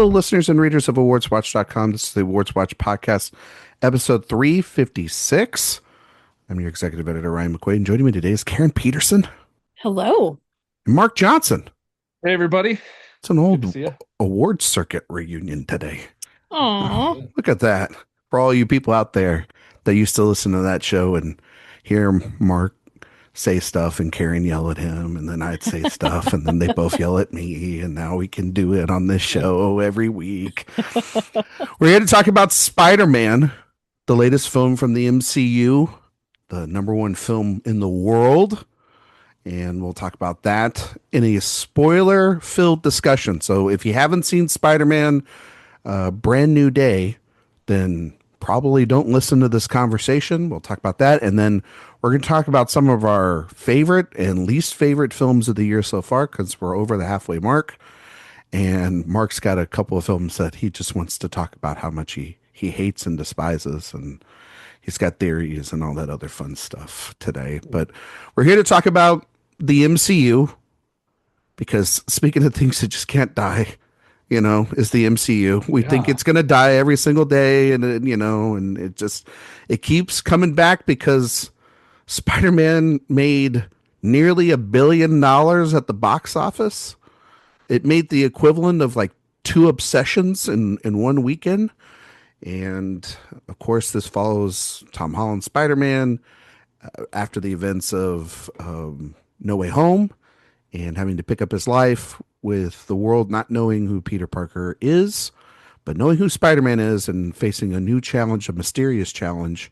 listeners and readers of AwardsWatch.com. This is the Awards Watch Podcast, episode 356. I'm your executive editor, Ryan McQuade, and joining me today is Karen Peterson. Hello. And Mark Johnson. Hey, everybody. It's an old awards circuit reunion today. Aww. Look at that. For all you people out there that used to listen to that show and hear Mark say stuff and Karen yell at him, and then I'd say stuff, and then they both yell at me, and now we can do it on this show every week. We're here to talk about Spider-Man, the latest film from the MCU, the number one film in the world, and we'll talk about that in a spoiler-filled discussion. So if you haven't seen Spider-Man, Brand New Day, then probably don't listen to this conversation. We'll talk about that, and then we're going to talk about some of our favorite and least favorite films of the year so far, because we're over the halfway mark. And Mark's got a couple of films that he just wants to talk about how much he hates and despises. And he's got theories and all that other fun stuff today. But we're here to talk about the MCU, because speaking of things that just can't die, you know, is the MCU. We think it's going to die every single day. And, you know, and it keeps coming back because Spider-Man made nearly $1 billion at the box office. It made the equivalent of like 2 Obsessions in one weekend. And of course, this follows Tom Holland's Spider-Man after the events of No Way Home and having to pick up his life with the world not knowing who Peter Parker is, but knowing who Spider-Man is and facing a new challenge, a mysterious challenge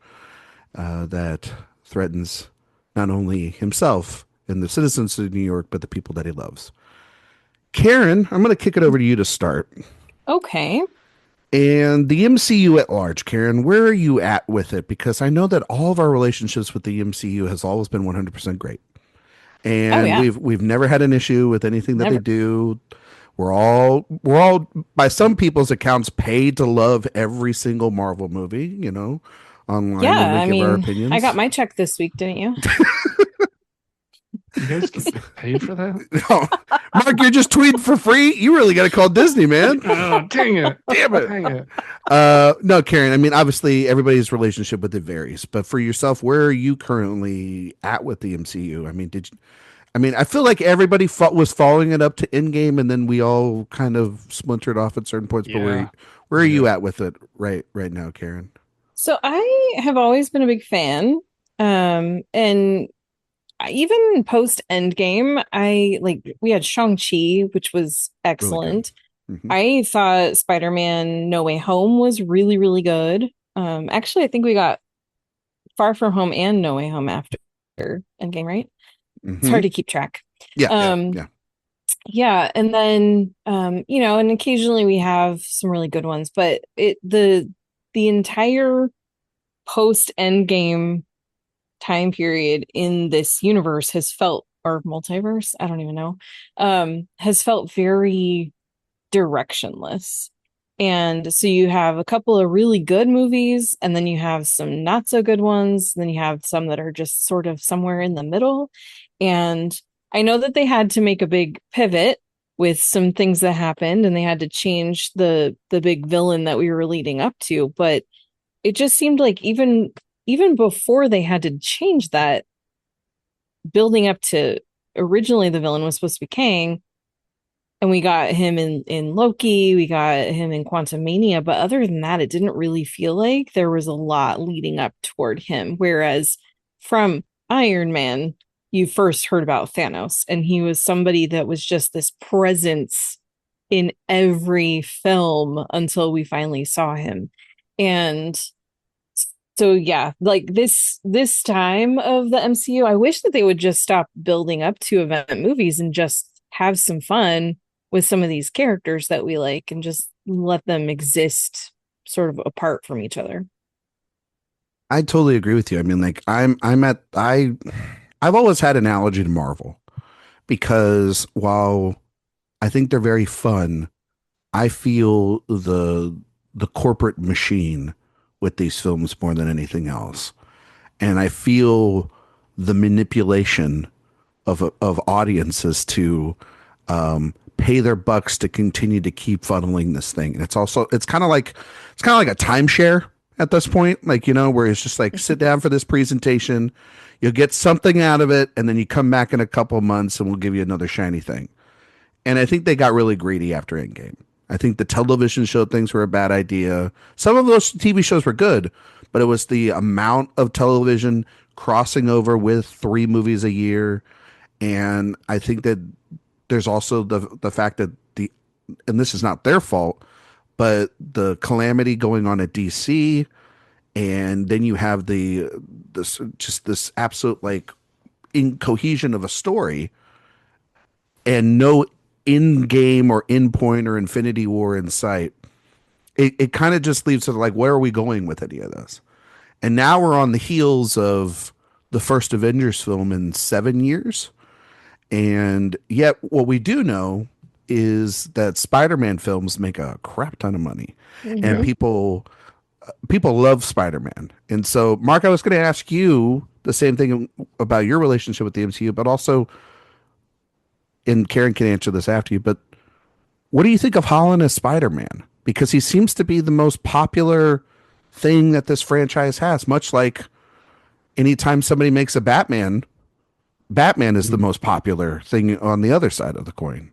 that threatens not only himself and the citizens of New York, but the people that he loves. Karen, I'm going to kick it over to you to start. Okay. And the MCU at large, Karen, where are you at with it? Because I know that all of our relationships with the MCU has always been 100% great. And we've never had an issue with anything that they do. We're all by some people's accounts paid to love every single Marvel movie, you know, online. Yeah, and we give our opinions. I got my check this week, didn't you? You guys get paid for that? No. Mark, you're just tweeting for free? You really got to call Disney, man. Oh, dang it. Damn it. Dang it. No, Karen, I mean, obviously everybody's relationship with it varies, but for yourself, where are you currently at with the MCU? I mean, I feel like everybody was following it up to Endgame, and then we all kind of splintered off at certain points. Yeah. But where are you at with it right now, Karen? So I have always been a big fan. And even post Endgame, we had Shang-Chi, which was excellent. Really mm-hmm. I thought Spider-Man No Way Home was really, really good. Actually, I think we got Far From Home and No Way Home after Endgame, right? Mm-hmm. It's hard to keep track. Yeah. Yeah. And then, you know, and occasionally we have some really good ones, but the entire post Endgame time period in this universe has felt, or multiverse, I don't even know, has felt very directionless. And so you have a couple of really good movies, and then you have some not so good ones, and then you have some that are just sort of somewhere in the middle. And I know that they had to make a big pivot with some things that happened, and they had to change the big villain that we were leading up to, but it just seemed like even before they had to change that, building up to originally the villain was supposed to be Kang, and we got him in Loki, we got him in Quantumania, but other than that, it didn't really feel like there was a lot leading up toward him. Whereas from Iron Man, you first heard about Thanos, and he was somebody that was just this presence in every film until we finally saw him. And so, yeah, like this time of the MCU, I wish that they would just stop building up to event movies and just have some fun with some of these characters that we like and just let them exist sort of apart from each other. I totally agree with you. I mean, like I've always had an allergy to Marvel because while I think they're very fun, I feel the corporate machine with these films more than anything else. And I feel the manipulation of audiences to pay their bucks to continue to keep funneling this thing. And it's kind of like a timeshare at this point, like, where it's just like, sit down for this presentation, you'll get something out of it, and then you come back in a couple of months and we'll give you another shiny thing. And I think they got really greedy after Endgame. I think the television show things were a bad idea. Some of those TV shows were good, but it was the amount of television crossing over with 3 movies a year. And I think that there's also the fact that and this is not their fault, but the calamity going on at DC, and then you have this absolute like incohesion of a story, and no in game or in point or Infinity War in sight. It kind of just leaves it like, where are we going with any of this? And now we're on the heels of the first Avengers film in 7 years. And yet what we do know is that Spider-Man films make a crap ton of money. And people love Spider-Man. And so, Mark, I was going to ask you the same thing about your relationship with the MCU, but also, and Karen can answer this after you, but what do you think of Holland as Spider-Man? Because he seems to be the most popular thing that this franchise has, much like anytime somebody makes a Batman is the most popular thing on the other side of the coin.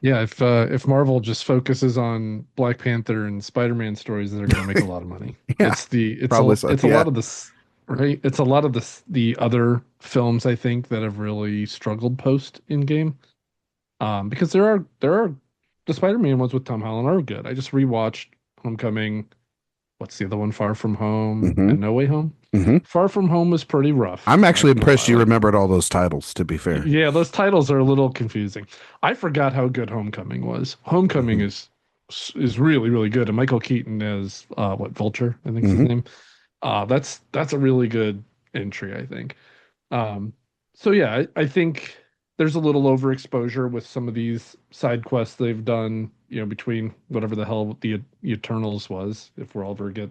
Yeah, if Marvel just focuses on Black Panther and Spider-Man stories, they're going to make a lot of money. Yeah, it's a lot of this, right? It's a lot of the other films, I think, that have really struggled post Endgame. Because there are the Spider-Man ones with Tom Holland are good. I just rewatched Homecoming. What's the other one? Far From Home and No Way Home. Far From Home was pretty rough. I'm actually impressed you remembered all those titles, to be fair. Yeah, those titles are a little confusing. I forgot how good Homecoming was. Homecoming is really, really good. And Michael Keaton as Vulture, I think is his name. That's a really good entry, I think. So yeah, I think there's a little overexposure with some of these side quests they've done, between whatever the hell the Eternals was, if we'll ever get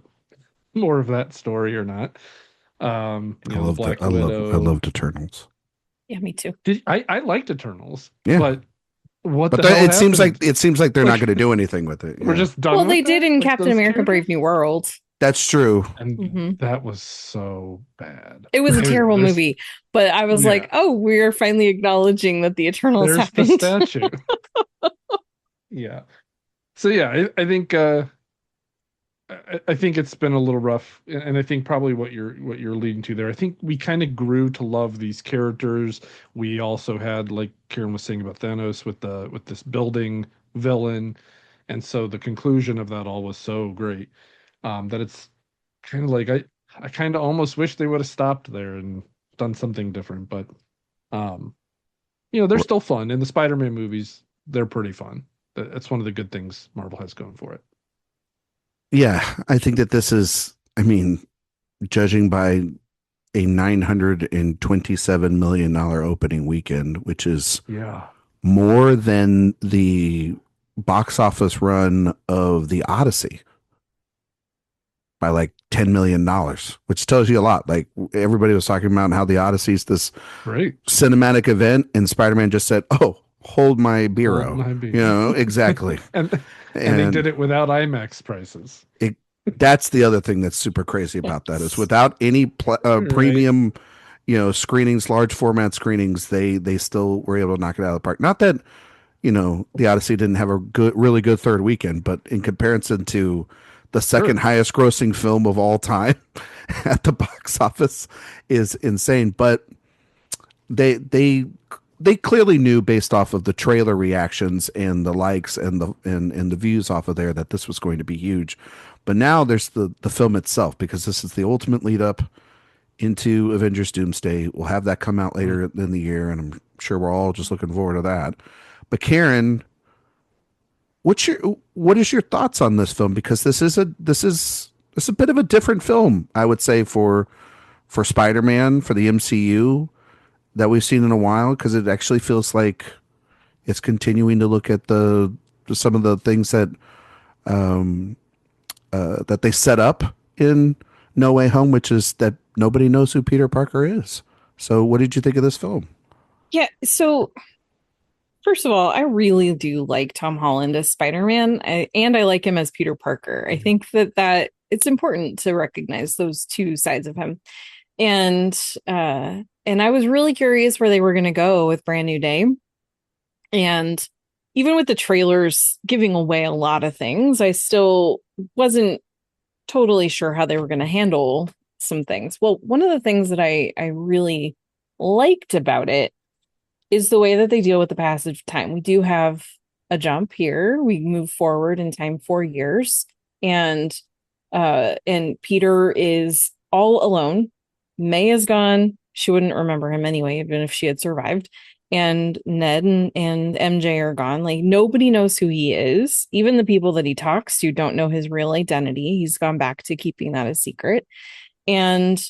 more of that story or not. I loved Eternals. Yeah, me too. I liked Eternals. Yeah. But it seems like they're not going to do anything with it. We're just done. Well, they did in Captain America: Brave New World. That's true. And that was so bad. It was a terrible movie, but I was like, oh, we're finally acknowledging that the Eternals happened. The statue. Yeah. So yeah, I think I think it's been a little rough, and I think probably what you're leading to there. I think we kind of grew to love these characters. We also had, like Karen was saying about Thanos, with this building villain, and so the conclusion of that all was so great that it's kind of like I kind of almost wish they would have stopped there and done something different. But they're still fun, and the Spider-Man movies, they're pretty fun. That's one of the good things Marvel has going for it. Yeah, I think that this is, judging by a $927 million opening weekend, which is more than the box office run of the Odyssey by like $10 million, which tells you a lot. Like, everybody was talking about how the Odyssey is this great cinematic event, and Spider-Man just said, "Oh, hold my bureau." Exactly. and they did it without IMAX prices. That's the other thing that's super crazy about that is without any premium, screenings, large format screenings, they still were able to knock it out of the park. Not that, the Odyssey didn't have a really good third weekend, but in comparison to the second highest grossing film of all time at the box office is insane. But they clearly knew, based off of the trailer reactions and the likes and the views off of there, that this was going to be huge. But now there's the film itself, because this is the ultimate lead up into Avengers Doomsday. We'll have that come out later in the year, and I'm sure we're all just looking forward to that. But Karen, what is your thoughts on this film? Because this is a bit of a different film, I would say, for Spider-Man, for the MCU, that we've seen in a while, because it actually feels like it's continuing to look at some of the things that that they set up in No Way Home, which is that nobody knows who Peter Parker is. So what did you think of this film? Yeah, so First of all, I really do like Tom Holland as Spider-Man, and I like him as Peter Parker. I think that it's important to recognize those two sides of him. And I was really curious where they were going to go with Brand New Day. And even with the trailers giving away a lot of things, I still wasn't totally sure how they were going to handle some things. Well, one of the things that I really liked about it is the way that they deal with the passage of time. We do have a jump here. We move forward in time 4 years, and Peter is all alone. May is gone. She wouldn't remember him anyway, even if she had survived. And Ned and MJ are gone. Like, nobody knows who he is. Even the people that he talks to don't know his real identity. He's gone back to keeping that a secret. And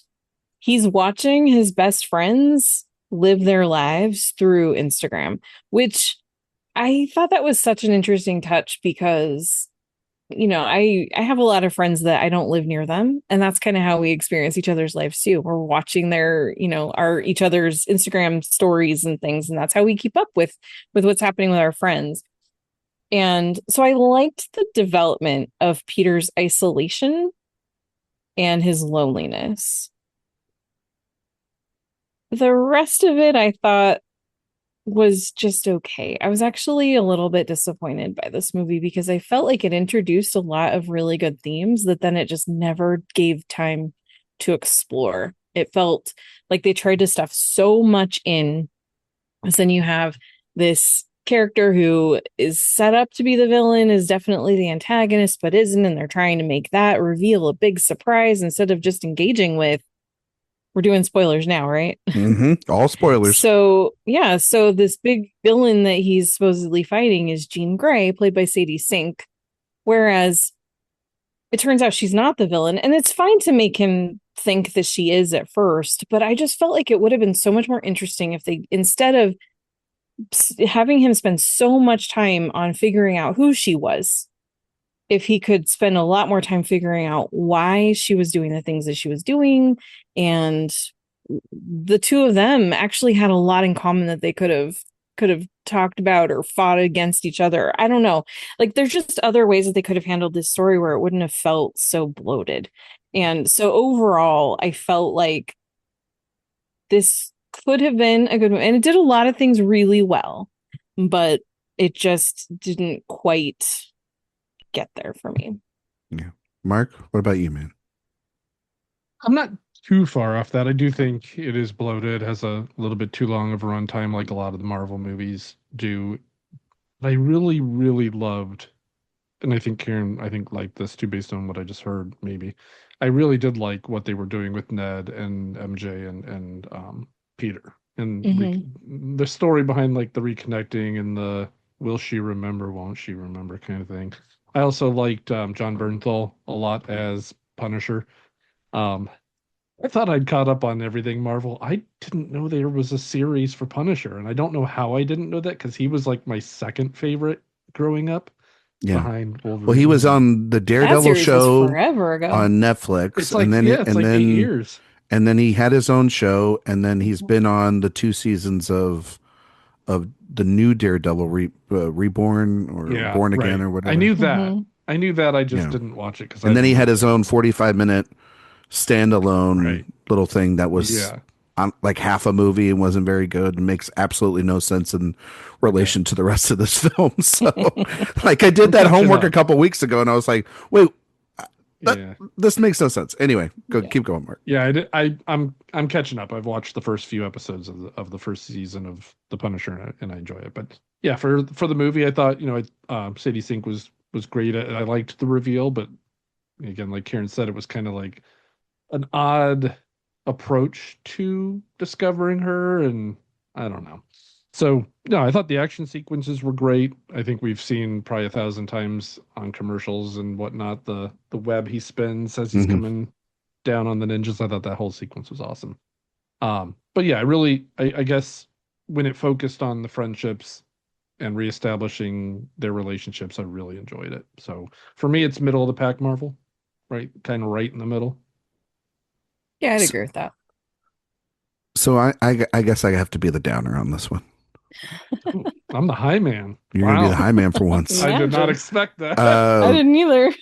he's watching his best friends live their lives through Instagram, which I thought that was such an interesting touch because, I have a lot of friends that I don't live near them, and that's kind of how we experience each other's lives too. We're watching their, our each other's Instagram stories and things, and that's how we keep up with what's happening with our friends. And so I liked the development of Peter's isolation and his loneliness. The rest of it I thought was just okay. I was actually a little bit disappointed by this movie because I felt like it introduced a lot of really good themes that then it just never gave time to explore. It felt like they tried to stuff so much in. Because then you have this character who is set up to be the villain, is definitely the antagonist, but isn't. And they're trying to make that reveal a big surprise instead of just engaging with, we're doing spoilers now, right? All spoilers. So this big villain that he's supposedly fighting is Jean Grey, played by Sadie Sink, whereas it turns out she's not the villain. And it's fine to make him think that she is at first, but I just felt like it would have been so much more interesting if they, instead of having him spend so much time on figuring out who she was, if he could spend a lot more time figuring out why she was doing the things that she was doing. And the two of them actually had a lot in common that they could have talked about or fought against each other. I don't know. Like, there's just other ways that they could have handled this story where it wouldn't have felt so bloated. And so overall, I felt like this could have been a good one. And it did a lot of things really well, but it just didn't quite get there for me. Yeah. Mark, what about you, man? I'm not too far off that. I do think it is bloated, has a little bit too long of a runtime, like a lot of the Marvel movies do. But I really, really loved, and I think Karen, liked this too, based on what I just heard, maybe. I really did like what they were doing with Ned and MJ and Peter. And the story behind, like, the reconnecting and the will she remember, won't she remember kind of thing. I also liked John Bernthal a lot as Punisher. I thought I'd caught up on everything Marvel. I didn't know there was a series for Punisher, and I don't know how I didn't know that, because he was like my second favorite growing up. Yeah. Behind Wolverine. Well, he was on the Daredevil show forever ago on Netflix, it's like, and then it's like 8 years. And then he had his own show, and then he's been on the 2 seasons of the new Daredevil Reborn or Born Again or whatever. I knew that. I knew that. I just didn't watch it and then he had his own 45-minute standalone little thing that was like half a movie and wasn't very good and makes absolutely no sense in relation to the rest of this film. So, like, I did that homework a couple weeks ago, and I was like, wait. This makes no sense. Anyway, keep going, Mark. Yeah, I'm catching up. I've watched the first few episodes of the first season of The Punisher, and I enjoy it. But yeah, for the movie, I thought, Sadie Sink was great. I liked the reveal, but again, like Karen said, it was kind of like an odd approach to discovering her, and I don't know. So, no, I thought the action sequences were great. I think we've seen probably 1,000 times on commercials and whatnot the web he spins as he's coming down on the ninjas. I thought that whole sequence was awesome. But yeah, I guess when it focused on the friendships and reestablishing their relationships, I really enjoyed it. So for me, it's middle of the pack Marvel, right? Kind of right in the middle. Yeah, I'd agree with that. So I guess I have to be the downer on this one. I'm the high man. You're gonna be the high man for once. I did not Imagine. expect that. I didn't either.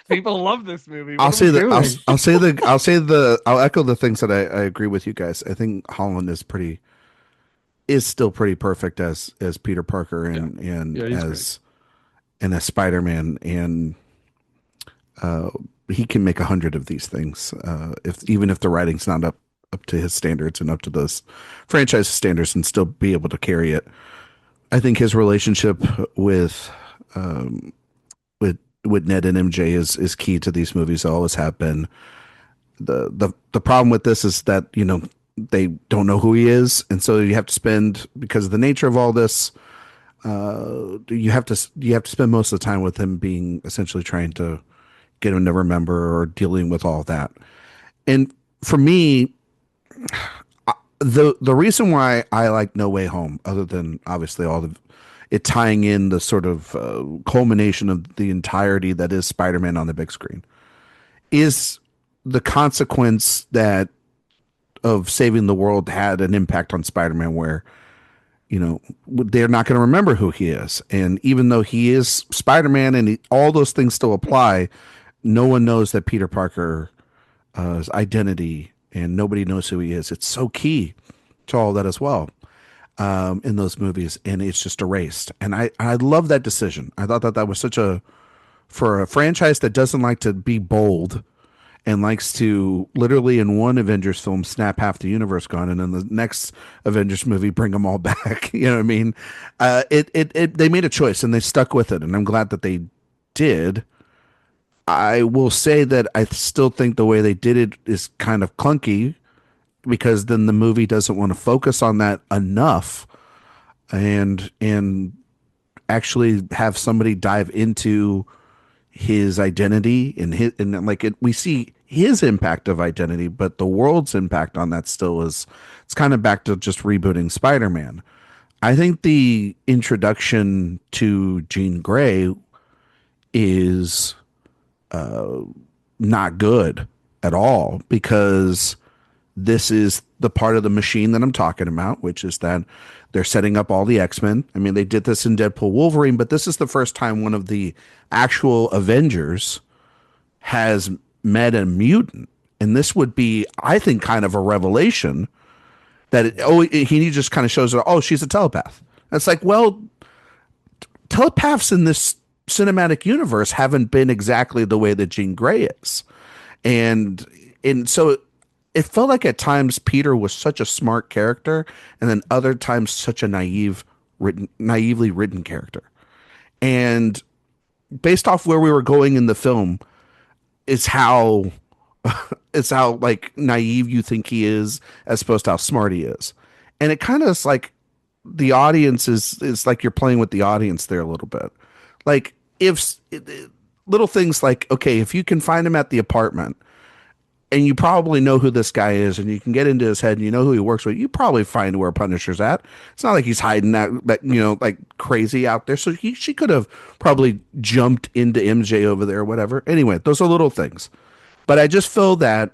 People love this movie. I'll What are say we that doing? I'll echo the things that I agree with you guys. I think Holland is still pretty perfect as Peter Parker Yeah. and Yeah, he's great. as Spider-Man, and he can make 100 of these things, if even if the writing's not up to his standards and up to those franchise standards, and still be able to carry it. I think his relationship with um, with Ned and MJ is key to these movies. Always have been. The problem with this is that they don't know who he is, and so you have to spend, because of the nature of all this, you have to spend most of the time with him being essentially trying to get him to remember or dealing with all that. And for me, the reason why I like No Way Home, other than obviously all the it tying in the sort of culmination of the entirety that is Spider-Man on the big screen, is the consequence that of saving the world had an impact on Spider-Man, where they're not going to remember who he is, and even though he is Spider-Man and all those things still apply, no one knows that Peter Parker's identity, and nobody knows who he is. It's so key to all that as well, in those movies, and it's just erased. And I love that decision. I thought that was such for a franchise that doesn't like to be bold and likes to literally in one Avengers film snap half the universe gone, and in the next Avengers movie bring them all back. You know what I mean? They made a choice and they stuck with it, and I'm glad that they did. I will say that I still think the way they did it is kind of clunky, because then the movie doesn't want to focus on that enough, and actually have somebody dive into his identity and we see his impact of identity, but the world's impact on that still is, it's kind of back to just rebooting Spider-Man. I think the introduction to Jean Grey is not good at all, because this is the part of the machine that I'm talking about, which is that they're setting up all the X-Men. I mean, they did this in Deadpool Wolverine, but this is the first time one of the actual Avengers has met a mutant. And this would be, I think, kind of a revelation that, he just kind of shows her, oh, she's a telepath. And it's like, well, telepaths in this cinematic universe haven't been exactly the way that Jean Grey is. And so it felt like at times Peter was such a smart character, and then other times such a naively written character. And based off where we were going in the film, is how it's how like naive you think he is, as opposed to how smart he is. And it kind of is like the audience is like you're playing with the audience there a little bit. Like if little things like, okay, if you can find him at the apartment, and you probably know who this guy is, and you can get into his head, and you know who he works with, you probably find where Punisher's at. It's not like he's hiding that like crazy out there. So she could have probably jumped into MJ over there or whatever. Anyway, those are little things. But I just feel that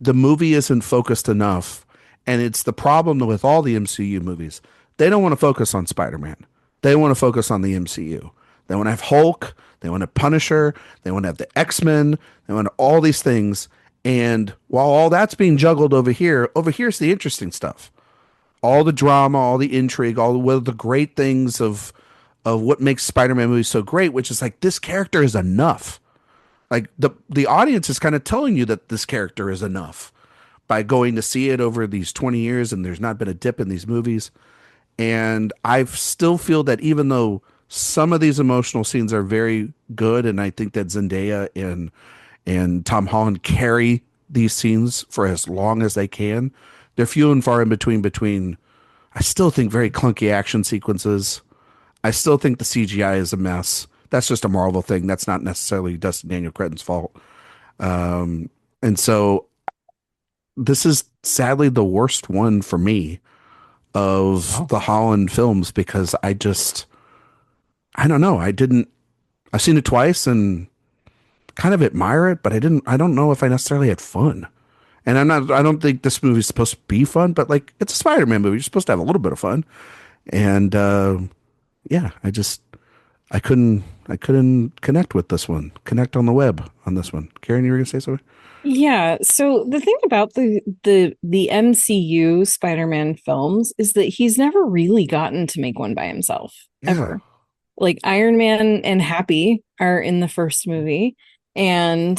the movie isn't focused enough, and it's the problem with all the MCU movies. They don't want to focus on Spider-Man. They want to focus on the MCU. They want to have Hulk. They want to Punisher. They want to have the X-Men. They want all these things. And while all that's being juggled over here's the interesting stuff. All the drama, all the intrigue, all the great things of what makes Spider-Man movies so great, which is like, this character is enough. Like the audience is kind of telling you that this character is enough by going to see it over these 20 years, and there's not been a dip in these movies. And I still feel that even though some of these emotional scenes are very good, and I think that Zendaya and Tom Holland carry these scenes for as long as they can, they're few and far in between. I still think very clunky action sequences. I still think the CGI is a mess. That's just a Marvel thing. That's not necessarily Dustin Daniel Cretton's fault. And so this is sadly the worst one for me of the Holland films, because I don't know. I've seen it twice and kind of admire it, but I don't know if I necessarily had fun. And I don't think this movie's supposed to be fun, but like, it's a Spider-Man movie. You're supposed to have a little bit of fun. And yeah, I couldn't connect with this one. Connect on the web on this one. Karen, you were gonna say something? Yeah, so the thing about the MCU Spider-Man films is that he's never really gotten to make one by himself Yeah. ever. Like Iron Man and Happy are in the first movie, and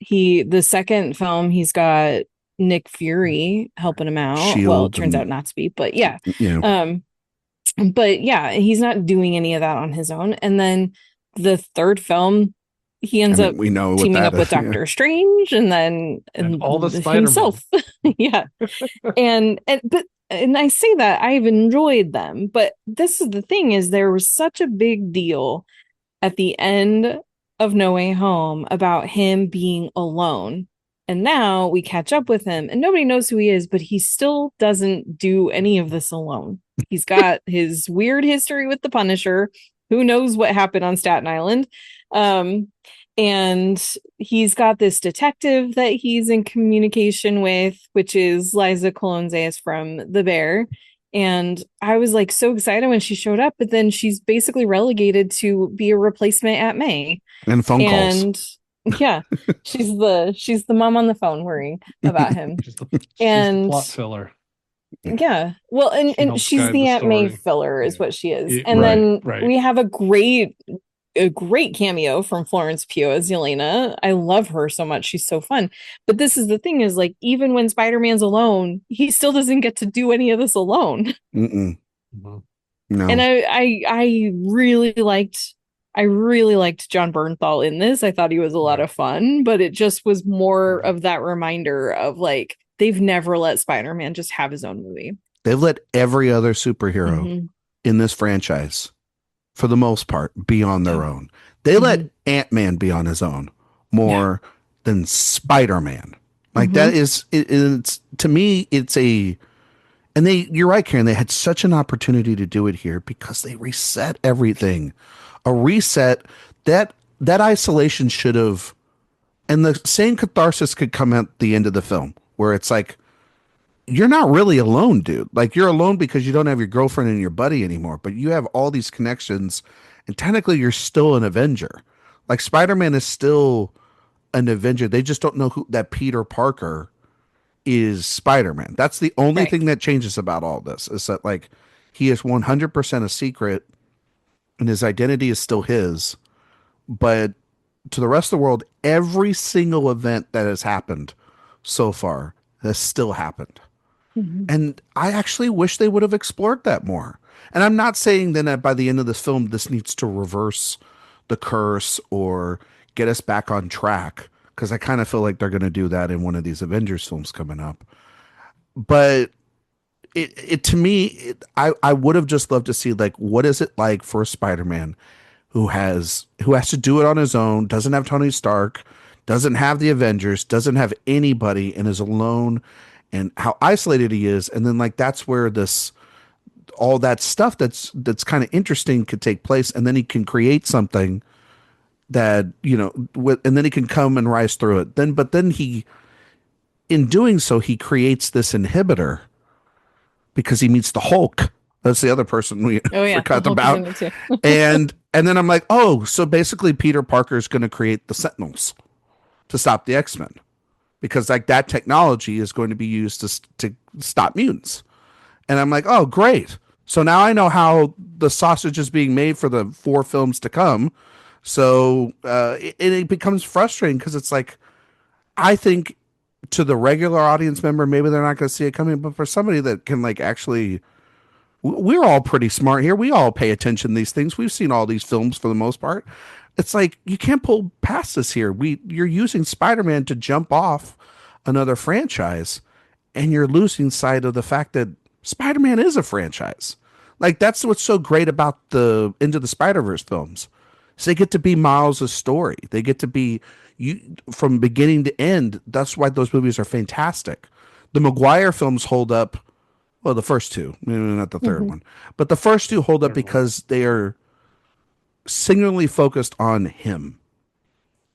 the second film he's got Nick Fury helping him out. Well, it Shield turns out and not to be, but yeah. you know, Um, but yeah, he's not doing any of that on his own. And then the third film, he I ends mean, up we know what teaming that up with is. Yeah. Doctor Strange and And all the Spider-Man. himself. Yeah. And I say that I've enjoyed them, but this is the thing is there was such a big deal at the end of No Way Home about him being alone. And now we catch up with him and nobody knows who he is, but he still doesn't do any of this alone. He's got his weird history with the Punisher. Who knows what happened on Staten Island? Um, and he's got this detective that he's in communication with, which is Liza Colonzes from The Bear. And I was like so excited when she showed up, but then she's basically relegated to be a replacement at May. And phone calls. And yeah, she's the mom on the phone worrying about him. She's the And plot filler. yeah, well, She and helps she's guide the the Aunt May story. filler is Yeah. what she is. It- And Right. then right. we have a great cameo from Florence Pugh as Yelena. I love her so much. She's so fun. But this is the thing is like even when Spider-Man's alone, he still doesn't get to do any of this alone. Mm-mm. Mhm. No. And I really liked John Bernthal in this. I thought he was a lot of fun, but it just was more of that reminder of like they've never let Spider-Man just have his own movie. They've let every other superhero Mhm. in this franchise, for the most part, be on their own. They Mhm. let Ant-Man be on his own more than Spider-Man. Like Mhm. that is it's to me it's a and you're right, Karen, they had such an opportunity to do it here because they reset everything. A reset that isolation should have, and the same catharsis could come at the end of the film where it's like you're not really alone, dude. Like you're alone because you don't have your girlfriend and your buddy anymore, but you have all these connections, and technically you're still an Avenger. Like Spider-Man is still an Avenger. They just don't know who that Peter Parker is Spider-Man. That's the only Right. thing that changes about all this is that like he is 100% a secret and his identity is still his, but to the rest of the world, every single event that has happened so far has still happened. Mhm. And I actually wish they would have explored that more. And I'm not saying then that by the end of this film, this needs to reverse the curse or get us back on track, because I kind of feel like they're going to do that in one of these Avengers films coming up. But it to me, I would have just loved to see like what is it like for a Spider-Man who has to do it on his own, doesn't have Tony Stark, doesn't have the Avengers, doesn't have anybody, and is alone, and how isolated he is. And then like that's where this all that stuff that's kind of interesting could take place, and then he can create something that and then he can come and rise through it. Then he, in doing so, he creates this inhibitor because he meets the Hulk. That's the other person we Oh yeah, the forgot Hulk is about. in it too. And then I'm like, oh, so basically Peter Parker is going to create the Sentinels to stop the X-Men because like that technology is going to be used to stop mutants. And I'm like, oh, great. So now I know how the sausage is being made for the 4 films to come. So it becomes frustrating because it's like, I think to the regular audience member, maybe they're not going to see it coming, but for somebody that can like actually, we're all pretty smart here. We all pay attention to these things. We've seen all these films for the most part. It's like you can't pull past this here. You're using Spider-Man to jump off another franchise, and you're losing sight of the fact that Spider-Man is a franchise. Like that's what's so great about the Into the Spider-Verse films. So they get to be Miles' story. They get to be you from beginning to end. That's why those movies are fantastic. The Maguire films hold up. Well, the first two, maybe not the third Mhm. one, but the first two hold up Third one. because they are singularly focused on him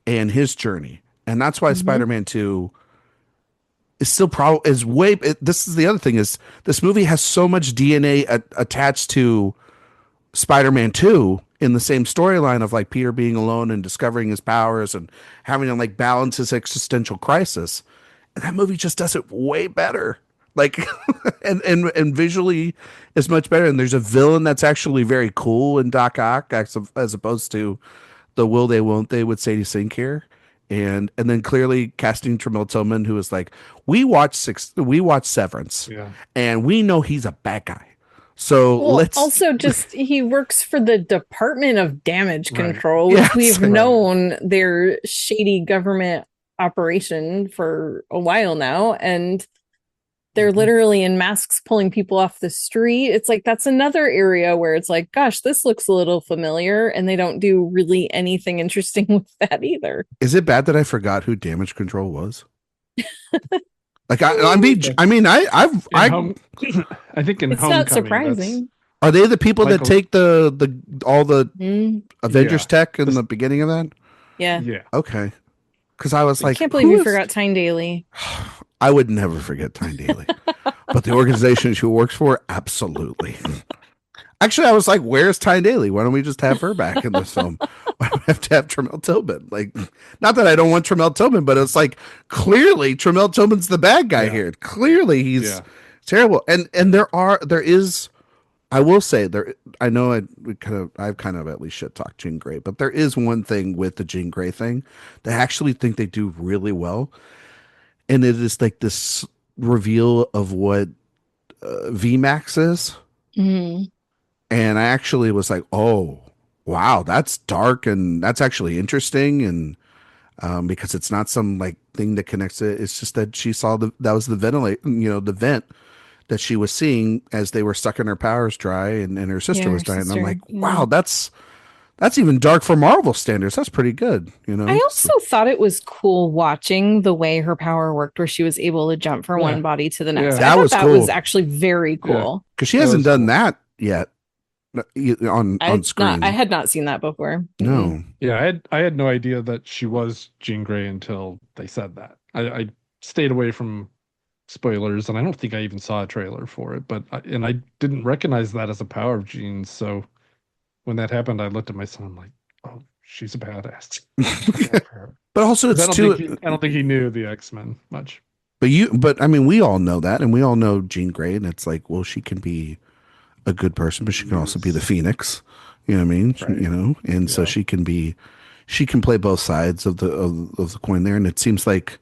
and his journey. And that's why Mhm. Spider-Man 2 is still probably is way. This is the other thing is this movie has so much DNA attached to Spider-Man 2 in the same storyline of like Peter being alone and discovering his powers and having to like balance his existential crisis. And that movie just does it way better. Like and visually is much better. And there's a villain that's actually very cool in Doc Ock as opposed to the will they won't they with Sadie Sink here. And then clearly casting Tremel Tillman, who is like, we watched Severance, Yeah. and we know he's a bad guy. So Well, let's also just he works for the Department of Damage Right. Control, which Yes. we've Right. known their shady government operation for a while now, and they're Mhm. literally in masks pulling people off the street. It's like that's another area where it's like, gosh, this looks a little familiar, and they don't do really anything interesting with that either. Is it bad that I forgot who Damage Control was? Like I I think in It's Homecoming, not surprising. are they the people that Michael- take the all the Mm, Avengers Yeah. tech in the beginning of that? yeah. Yeah. Okay, because I was I like, can't believe who you is- forgot Tyne Daly. I would never forget Tyne Daly, but the organization she works for, absolutely. Actually, I was like, where's Tyne Daly? Why don't we just have her back in this film? Why do we have to have Tremel Tillman? Like, not that I don't want Tremel Tillman, but it's like clearly Tremel Tillman's the bad guy Yeah. here. Clearly he's Yeah. terrible. And there is, I will say there. I know I've kind of at least shit talked Jean Grey, but there is one thing with the Jean Grey thing that I actually think they do really well, and it is like this reveal of what VMAX is. Mhm. And I actually was like, oh, wow, that's dark and that's actually interesting. And because it's not some like thing that connects it. It's just that she saw that was the the vent that she was seeing as they were sucking her powers dry and her sister Yeah, was her dying. And I'm sister, like, yeah. wow, that's even dark for Marvel standards. That's pretty good. I also thought it was cool watching the way her power worked, where she was able to jump from Yeah. one body to the next. Yeah. I That thought was that cool. was actually very cool. Because she That hasn't was done cool. that yet on screen. I had not seen that before. No. Yeah, I had no idea that she was Jean Grey until they said that. I stayed away from spoilers, and I don't think I even saw a trailer for it. But I didn't recognize that as a power of Jean's. So when that happened, I looked at my son. I'm like, oh, she's a badass. But also it's I don't think he knew the X-Men much. But I mean, we all know that, and we all know Jean Grey, and it's like, well, she can be a good person, but she can also be the Phoenix. You know what I mean? Right. And so she can play both sides of the coin there. And it seems like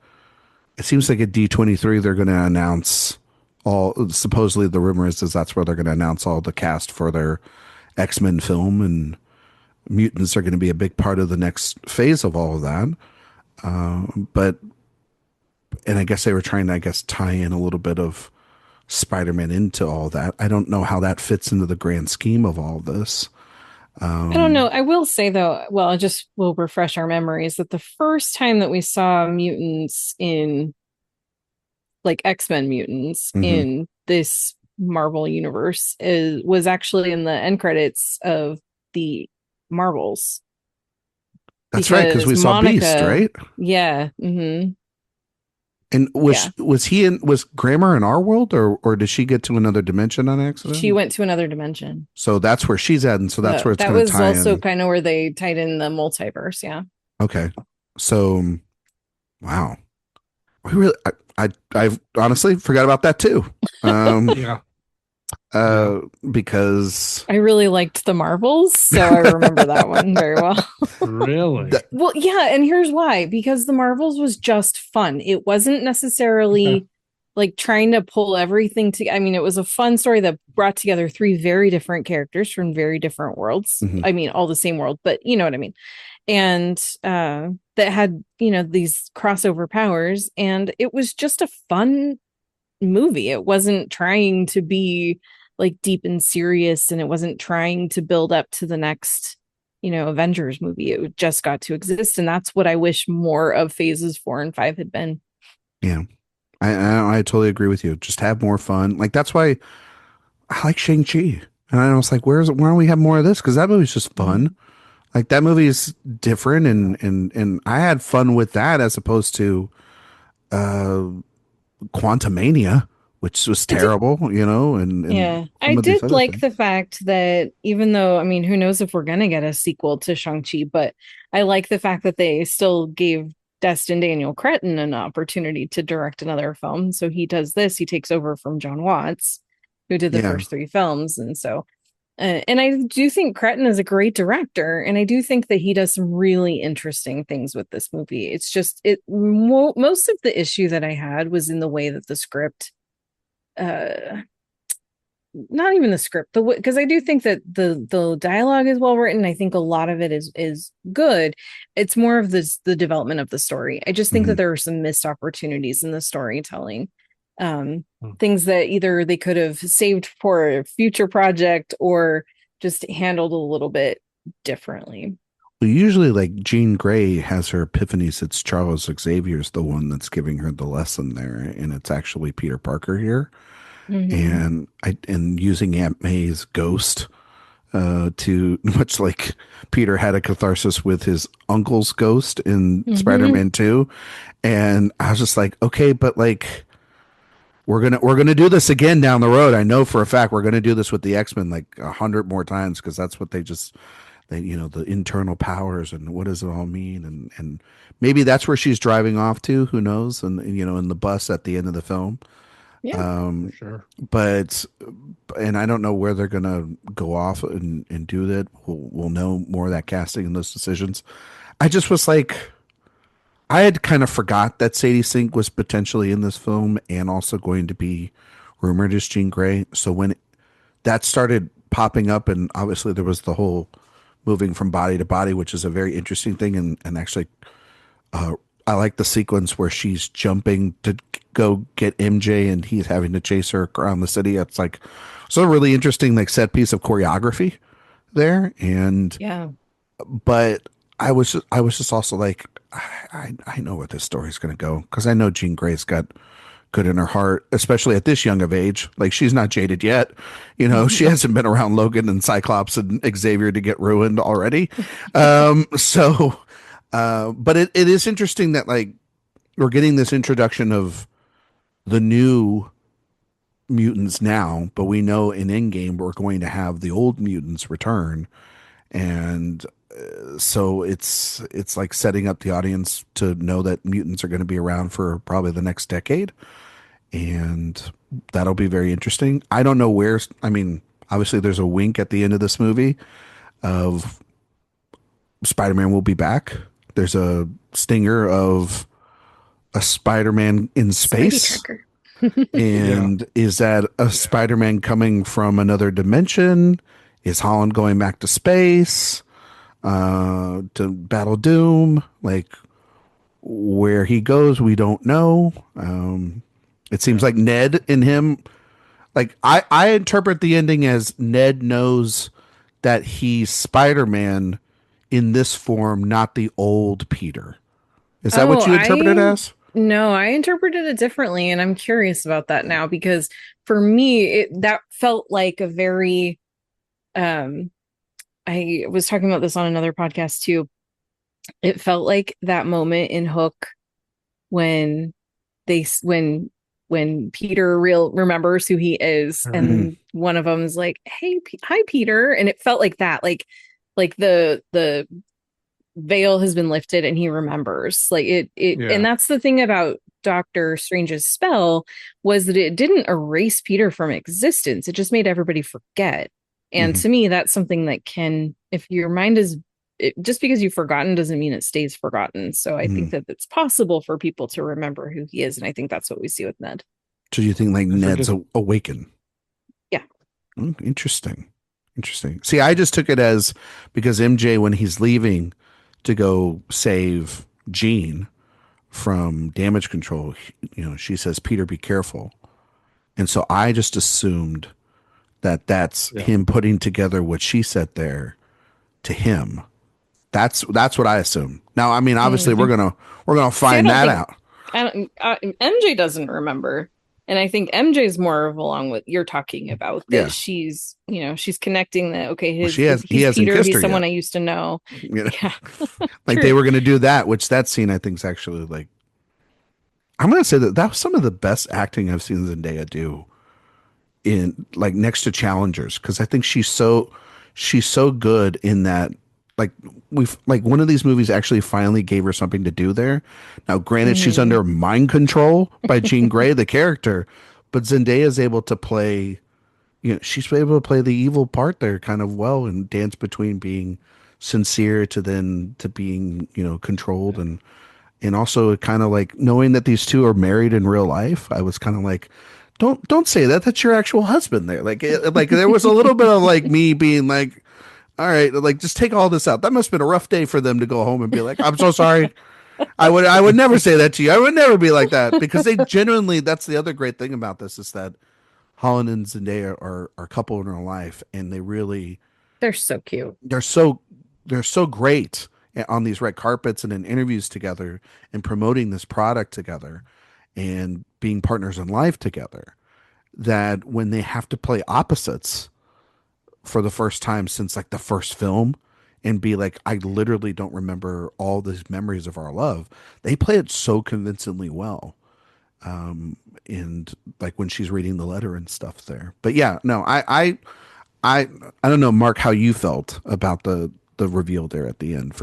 at D23 they're going to announce all. Supposedly, the rumor is that's where they're going to announce all the cast for their X-Men film, and mutants are going to be a big part of the next phase of all of that. And I guess they were trying to, tie in a little bit of Spider-Man into all that. I don't know how that fits into the grand scheme of all this. I don't know. I will say though, well, I just will refresh our memories that the first time that we saw mutants in like X-Men mutants in this Marvel universe was actually in the end credits of the Marvels. That's right, because we saw Beast, right? Yeah. Mm-hmm. And was Grammar in our world, or did she get to another dimension on accident? She went to another dimension. So that's where she's at, and so that's where it's going to tie in. That was also kind of where they tied in the multiverse. Yeah. Okay. So, wow. I've honestly forgot about that too. Yeah. Because I really liked the Marvels, so I remember that one very well. Really? Well, yeah, and here's why. Because the Marvels was just fun. It wasn't necessarily like trying to pull everything together. I mean, it was a fun story that brought together three very different characters from very different worlds. Mhm. I mean, all the same world, but you know what I mean. And that had, these crossover powers, and it was just a fun movie. It wasn't trying to be like deep and serious, and it wasn't trying to build up to the next Avengers movie. It just got to exist, and that's what I wish more of phases 4 and 5 had been. Yeah, I totally agree with you. Just have more fun. Like that's why I like Shang-Chi, and I was like, why don't we have more of this? Because that movie's just fun. Like that movie is different, and I had fun with that as opposed to Quantumania, which was I did, terrible, and yeah, I some of these did other like things. the fact that even though, I mean, who knows if we're gonna get a sequel to Shang-Chi, but I like the fact that they still gave Destin Daniel Cretton an opportunity to direct another film. So he does this, he takes over from John Watts, who did the Yeah. first three films. And so, and I do think Cretton is a great director, and I do think that he does some really interesting things with this movie. It's just, most of the issue that I had was in the way that the script, uh, not even the script, because I do think that the dialogue is well written. I think a lot of it is good. It's more of the development of the story. I just think Mhm. that there are some missed opportunities in the storytelling. Hmm. Things that either they could have saved for a future project or just handled a little bit differently. Well, usually, like Jean Grey has her epiphanies. It's Charles Xavier's the one that's giving her the lesson there, and it's actually Peter Parker here. Mm-hmm. And using Aunt May's ghost to much like Peter had a catharsis with his uncle's ghost in Mm-hmm. Spider-Man 2. And I was just like, okay, but like we're gonna do this again down the road. I know for a fact we're gonna do this with the X-Men like 100 more times because that's what they the internal powers and what does it all mean, and maybe that's where she's driving off to, who knows, and in the bus at the end of the film. Yeah. For um sure. but and I don't know where they're gonna go off and do that. We'll know more of that casting and those decisions. I just was like, I had kind of forgot that Sadie Sink was potentially in this film and also going to be rumored as Jean Grey. So when that started popping up, and obviously there was the whole moving from body to body, which is a very interesting thing, and actually uh, I like the sequence where she's jumping to go get MJ and he's having to chase her around the city. It's like it's a really interesting like set piece of choreography there. And Yeah. but I was just also like I know where this story's going to go because I know Jean Grey's got good in her heart, especially at this young of age. Like she's not jaded yet. She hasn't been around Logan and Cyclops and Xavier to get ruined already. But it is interesting that like we're getting this introduction of the new mutants now, but we know in Endgame we're going to have the old mutants return, and so it's like setting up the audience to know that mutants are going to be around for probably the next decade, and that'll be very interesting. I don't know where. I mean, obviously there's a wink at the end of this movie of Spider-Man will be back. There's a stinger of a Spider-Man in Spidey space. tracker. Yeah. And is that a Spider-Man coming from another dimension? Is Holland going back to space to battle Doom? Like where he goes, we don't know. It seems Yeah. like Ned and him, like I interpret the ending as Ned knows that he's Spider-Man in this form, not the old Peter. Is that Oh, what you interpret it I as? no, I interpreted it differently, and I'm curious about that now because for me, that felt like a very I was talking about this on another podcast too. It felt like that moment in Hook when they when Peter real remembers who he is, Right. Mhm. and one of them is like, "Hey, hi, Peter," and it felt like that, like the veil has been lifted and he remembers like it and Yeah. that's the thing about Doctor Strange's spell was that it didn't erase Peter from existence, it just made everybody forget. And Mhm. to me that's something that can, if your mind is just because you've forgotten doesn't mean it stays forgotten. So I think Mhm. that it's possible for people to remember who he is, and I think that's what we see with Ned. So you think like I Ned's forget. awakened? Yeah. Interesting. Interesting. See, I just took it as because MJ, when he's leaving to go save Jean from damage control, she says, Peter, be careful. And so I just assumed that that's Yeah. him putting together what she said there to him. That's what I assume. Now, I mean, I obviously Mm. think we're gonna See, I find don't that think out. I don't, MJ doesn't remember. And I think MJ's more of along what you're talking about, that Yeah. she's, she's connecting that, okay, Well, he he's hasn't Peter, kissed he's her someone yet. I used to know. You know, Yeah, like they true. were gonna do that, which that scene I think is actually like I'm gonna say that was some of the best acting I've seen Zendaya do in like next to challengers, because I think she's so good in that, like we've like one of these movies actually finally gave her something to do there. Now granted she's Hmm. under mind control by Jean Grey the character, but Zendaya is able to play, she's able to play the evil part there kind of well and dance between being sincere to then to being, controlled, Yeah. and also kind of like knowing that these two are married in real life. I was kind of like, don't say that. That's your actual husband there. Like there was a little bit of like me being like, all right, like just take all this out. That must have been a rough day for them to go home and be like, I'm so sorry. I would never say that to you. I would never be like that, because they genuinely. That's the other great thing about this, is that Holland and Zendaya are a couple in real life, and they really They're so cute. they're so they're so great on these red carpets and in interviews together and promoting this product together and being partners in life together, that when they have to play opposites for the first time since like the first film and be like, I literally don't remember all these memories of our love, they play it so convincingly well. And like when she's reading the letter and stuff there. But yeah, no, I I don't know, Mark, how you felt about the reveal there at the end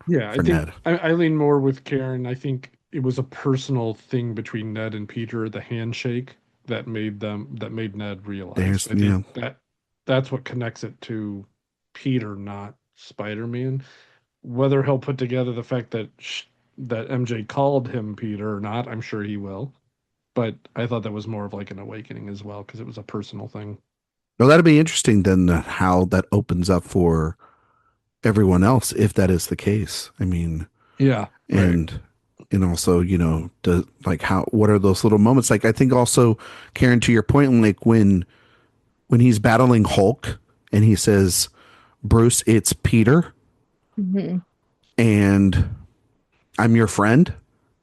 Yeah, I for think Ned. I lean more with Karen. I think it was a personal thing between Ned and Peter, the handshake that made Ned realize. There's, I think that's what connects it to Peter, not Spider-Man. Whether he'll put together the fact that MJ called him Peter or not, I'm sure he will. But I thought that was more of like an awakening as well because it was a personal thing. well, that'd be interesting then, how that opens up for everyone else if that is the case. I mean, Yeah, right. and also, like how, what are those little moments? Like I think also, Karen, to your point, like when he's battling Hulk and he says, Bruce, it's Peter Hmm. and I'm your friend.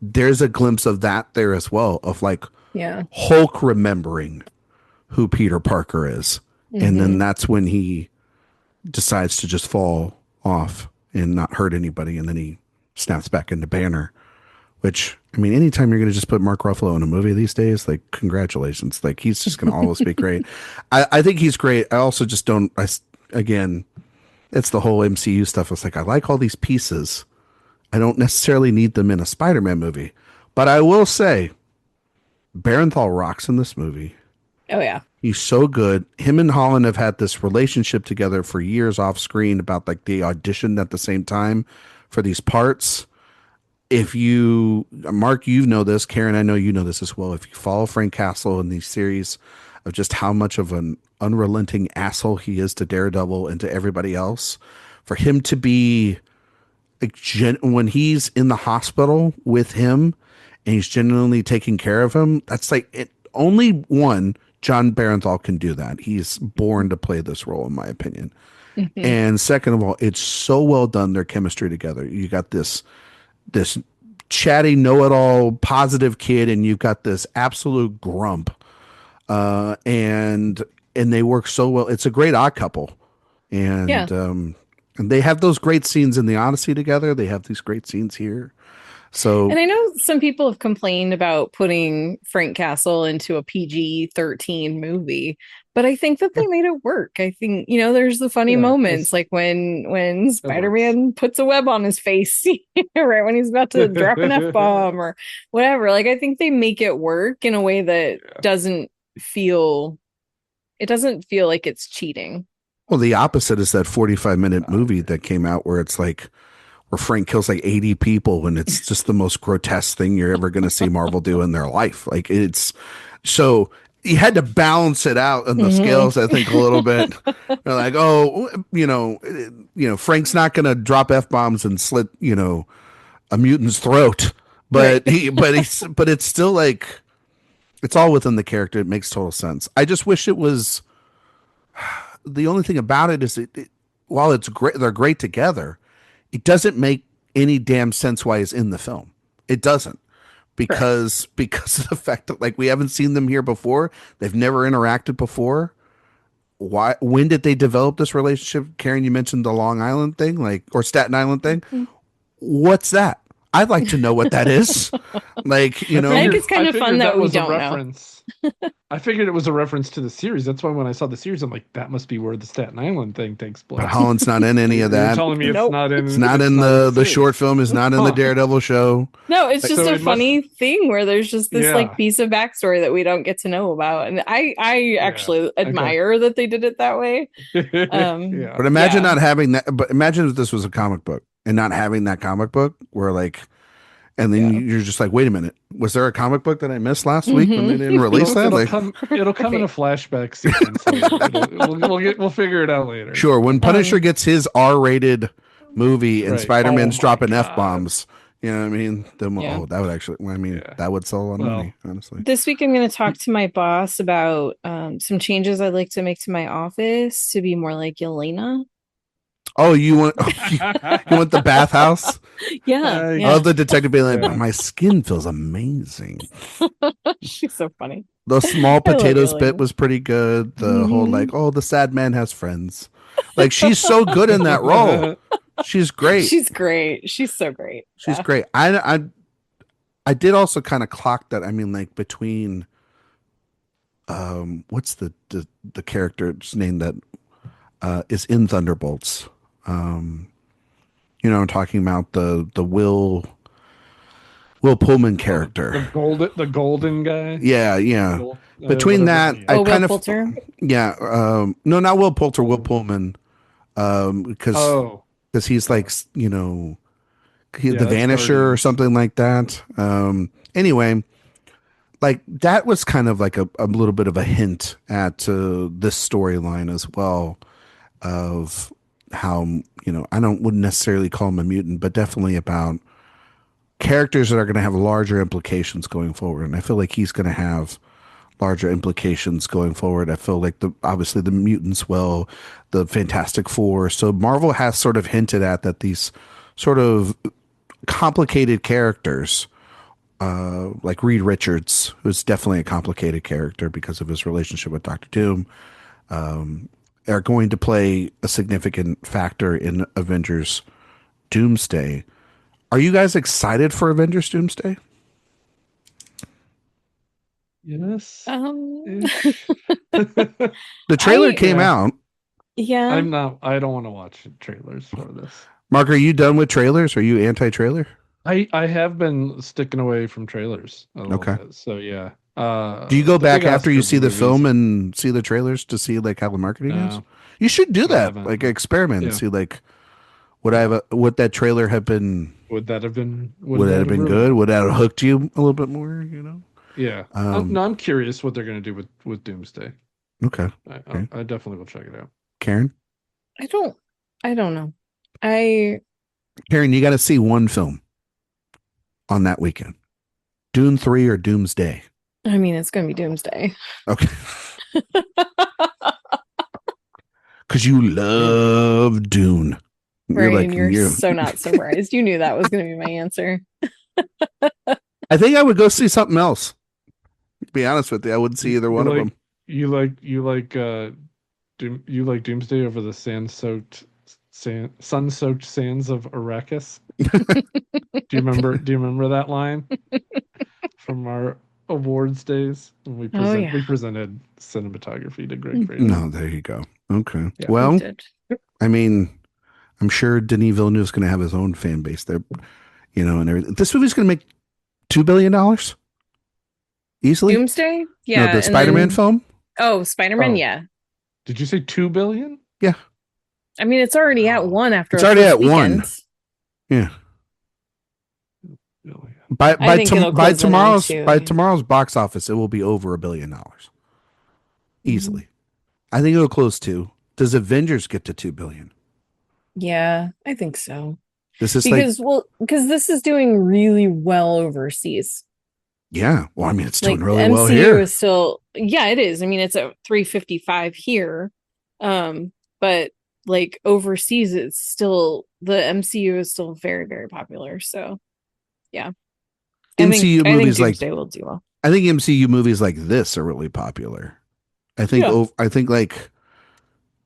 There's a glimpse of that there as well, of like Yeah. Hulk remembering who Peter Parker is. And then Hmm. that's when he decides to just fall off and not hurt anybody. And then he snaps back into Banner, which, I mean, anytime you're going to just put Mark Ruffalo in a movie these days, like, congratulations. Like, he's just going to always be great. I think he's great. I also just don't, again, it's the whole MCU stuff. It's like, I like all these pieces. I don't necessarily need them in a Spider-Man movie. But I will say, Barenthal rocks in this movie. Oh yeah. He's so good. Him and Holland have had this relationship together for years off screen about like they auditioned at the same time for these parts. If you, Mark, you know this, Karen, I know you know this as well. If you follow Frank Castle in these series of just how much of an unrelenting asshole he is to Daredevil and to everybody else, for him to be like when he's in the hospital with him and he's genuinely taking care of him, that's like it. Only one John Barenthal can do that. He's born to play this role, in my opinion. Hmm. And second of all, it's so well done, their chemistry together. You got this chatty, know-it-all, positive kid, and you've got this absolute grump. And they work so well. It's a great odd couple, Yeah. and they have those great scenes in the Odyssey together. They have these great scenes here. So And I know some people have complained about putting Frank Castle into a PG-13 movie, but I think that yeah, they made it work. I think, there's the funny Yeah, moments like when it works. Spider-Man puts a web on his face, right when he's about to drop an F-bomb or whatever. Like I think they make it work in a way that Yeah. feel it doesn't feel like it's cheating. well, the opposite is that 45-minute movie that came out where it's like where Frank kills like 80 people and it's just the most grotesque thing you're ever going to see Marvel do in their life. Like it's so you had to balance it out on the Hmm. scales, I think, a little bit. They're like, oh, Frank's not going to drop F bombs and slit, a mutant's throat, Right. but it's still like, it's all within the character. It makes total sense. I just wish it was, the only thing about it is while it's great, they're great together. It doesn't make any damn sense why he's in the film. It doesn't, Correct. because of the fact that like we haven't seen them here before. They've never interacted before. Why? When did they develop this relationship? Karen, you mentioned the Long Island thing, like, or Staten Island thing. What's that? I'd like to know what that is. Like, you know, I think it's kind of fun that we was a don't know. reference. I figured it was a reference to the series. That's why when I saw the series, I'm like, that must be where the Staten Island thing takes place. but Holland's not in any of You're that. telling me it's Nope. not in. It's not in the short film. Is not in the Huh. Daredevil show. No, it's just So a it must- funny thing where there's just this Yeah. like piece of backstory that we don't get to know about, and I actually admire that they did it that way. Yeah. But imagine Yeah. not having that. But imagine if this was a comic book and not having that comic book, where like, and then Yeah. you're just like, wait a minute, was there a comic book that I missed last week when they didn't release that? It'll Like, come in a flashback sequence. Later. We'll figure it out later. sure, when Punisher gets his R-rated movie and Right. Spider-Man's Oh my dropping God. F-bombs, you know what I mean? Then Yeah. that would actually, I mean, that would sell a lot of money, honestly. This week, I'm going to talk to my boss about some changes I'd like to make to my office to be more like Yelena. Oh, you want you want the bathhouse? Yeah, Oh, the detective being like, Yeah. my skin feels amazing. She's so funny. The small I love potatoes Yelena. bit was pretty good. The whole Mhm. like, oh, the sad man has friends. Like, she's so good in that role. She's great. She's great. She's so great. She's Yeah. great. I did also kind of clock that. I mean, like between what's the character's name that is in Thunderbolts? You know, I'm talking about the Will Pullman character. The golden guy. Yeah. Between that, Whatever. I Will kind of Poulter? yeah. No, not Will Poulter. Will Pullman. Because he's like, you know, he's the that's Vanisher or Guardians. something like that. Anyway, like that was kind of like a little bit of a hint at this storyline as well, of how, you know, wouldn't necessarily call him a mutant, but definitely about characters that are going to have larger implications going forward. And I feel like he's going to have larger implications going forward. I feel like obviously the mutants will, the Fantastic Four. So Marvel has sort of hinted at that these sort of complicated characters, like Reed Richards, who's definitely a complicated character because of his relationship with Doctor Doom, are going to play a significant factor in Avengers Doomsday. Are you guys excited for Avengers Doomsday? Yes. The trailer came out. Yeah. I don't want to watch trailers for this. Mark, are you done with trailers? Are you anti-trailer? I have been sticking away from trailers a little Okay. bit. So yeah. Do you go the back big after you Oscar see the movies- film and see the trailers to see like how the marketing is? No. You should do I that. haven't. Like experiment and Yeah. see like would that trailer have been Would that have been would that have been ruined? good? Would that have hooked you a little bit more, you know? Yeah. I'm curious what they're going to do with Doomsday. Okay. I definitely will check it out. Karen? I don't know. Karen, you got to see one film on that weekend. Dune 3 or Doomsday. I mean, it's going to be Doomsday. Okay. Because you love Dune. Right, and you're so not surprised. You knew that was going to be my answer. I think I would go see something else. To be honest with you, I wouldn't see either one of them. You like Doomsday over the sun-soaked sands of Arrakis? Do you remember that line from our awards days when we presented cinematography to Greg Fraser? No, there you go. Okay. Yeah. Well, I mean, I'm sure Denis Villeneuve's going to have his own fan base there, you know, and everything. This movie's going to make $2 billion easily. Doomsday? Yeah. No, the Spider-Man film? Oh, Spider-Man, yeah. Did you say 2 billion? Yeah. I mean, it's already at 1 after it's already at weekend. 1. Yeah. By tomorrow's box office, it will be over $1 billion. Easily. Mm-hmm. I think it'll close 2. Does Avengers get to 2 billion? Yeah, I think so. This is because this is doing really well overseas. Yeah. Well, I mean, it's doing really MCU well here. Is still, yeah, it is. I mean, it's at 355 here. But like overseas, it's still, the MCU is still very, very popular. So yeah. MCU movies like will do well. I think MCU movies like this are really popular. I think like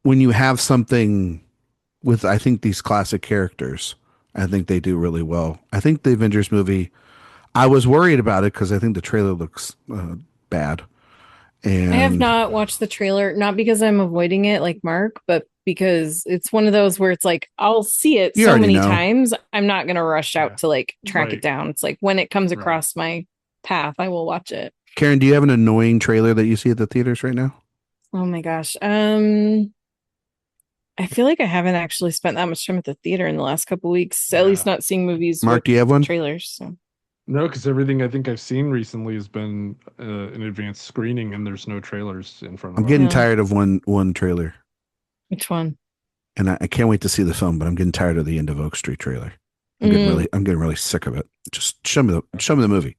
when you have something with, I think, these classic characters, I think they do really well. I think the Avengers movie, I was worried about it because I think the trailer looks bad. I have And not watched the trailer, not because I'm avoiding it like Mark, but because it's one of those where it's like I'll see it You so already many know. times. I'm not gonna rush out Yeah. to like track it Right. down. It's like when it comes Right. across my path, I will watch it. Karen, do you have an annoying trailer that you see at the theaters right now? Oh my gosh. I feel like I haven't actually spent that much time at the theater in the last couple weeks, at least Yeah. not seeing movies Mark, with do you have one? trailers. So. No, because everything I think I've seen recently has been an advanced screening, and there's no trailers in front I'm of getting us. Yeah. tired of one trailer, Which one? and I can't wait to see the film. But I'm getting tired of the End of Oak Street trailer. I'm getting really sick of it. Just show me the movie.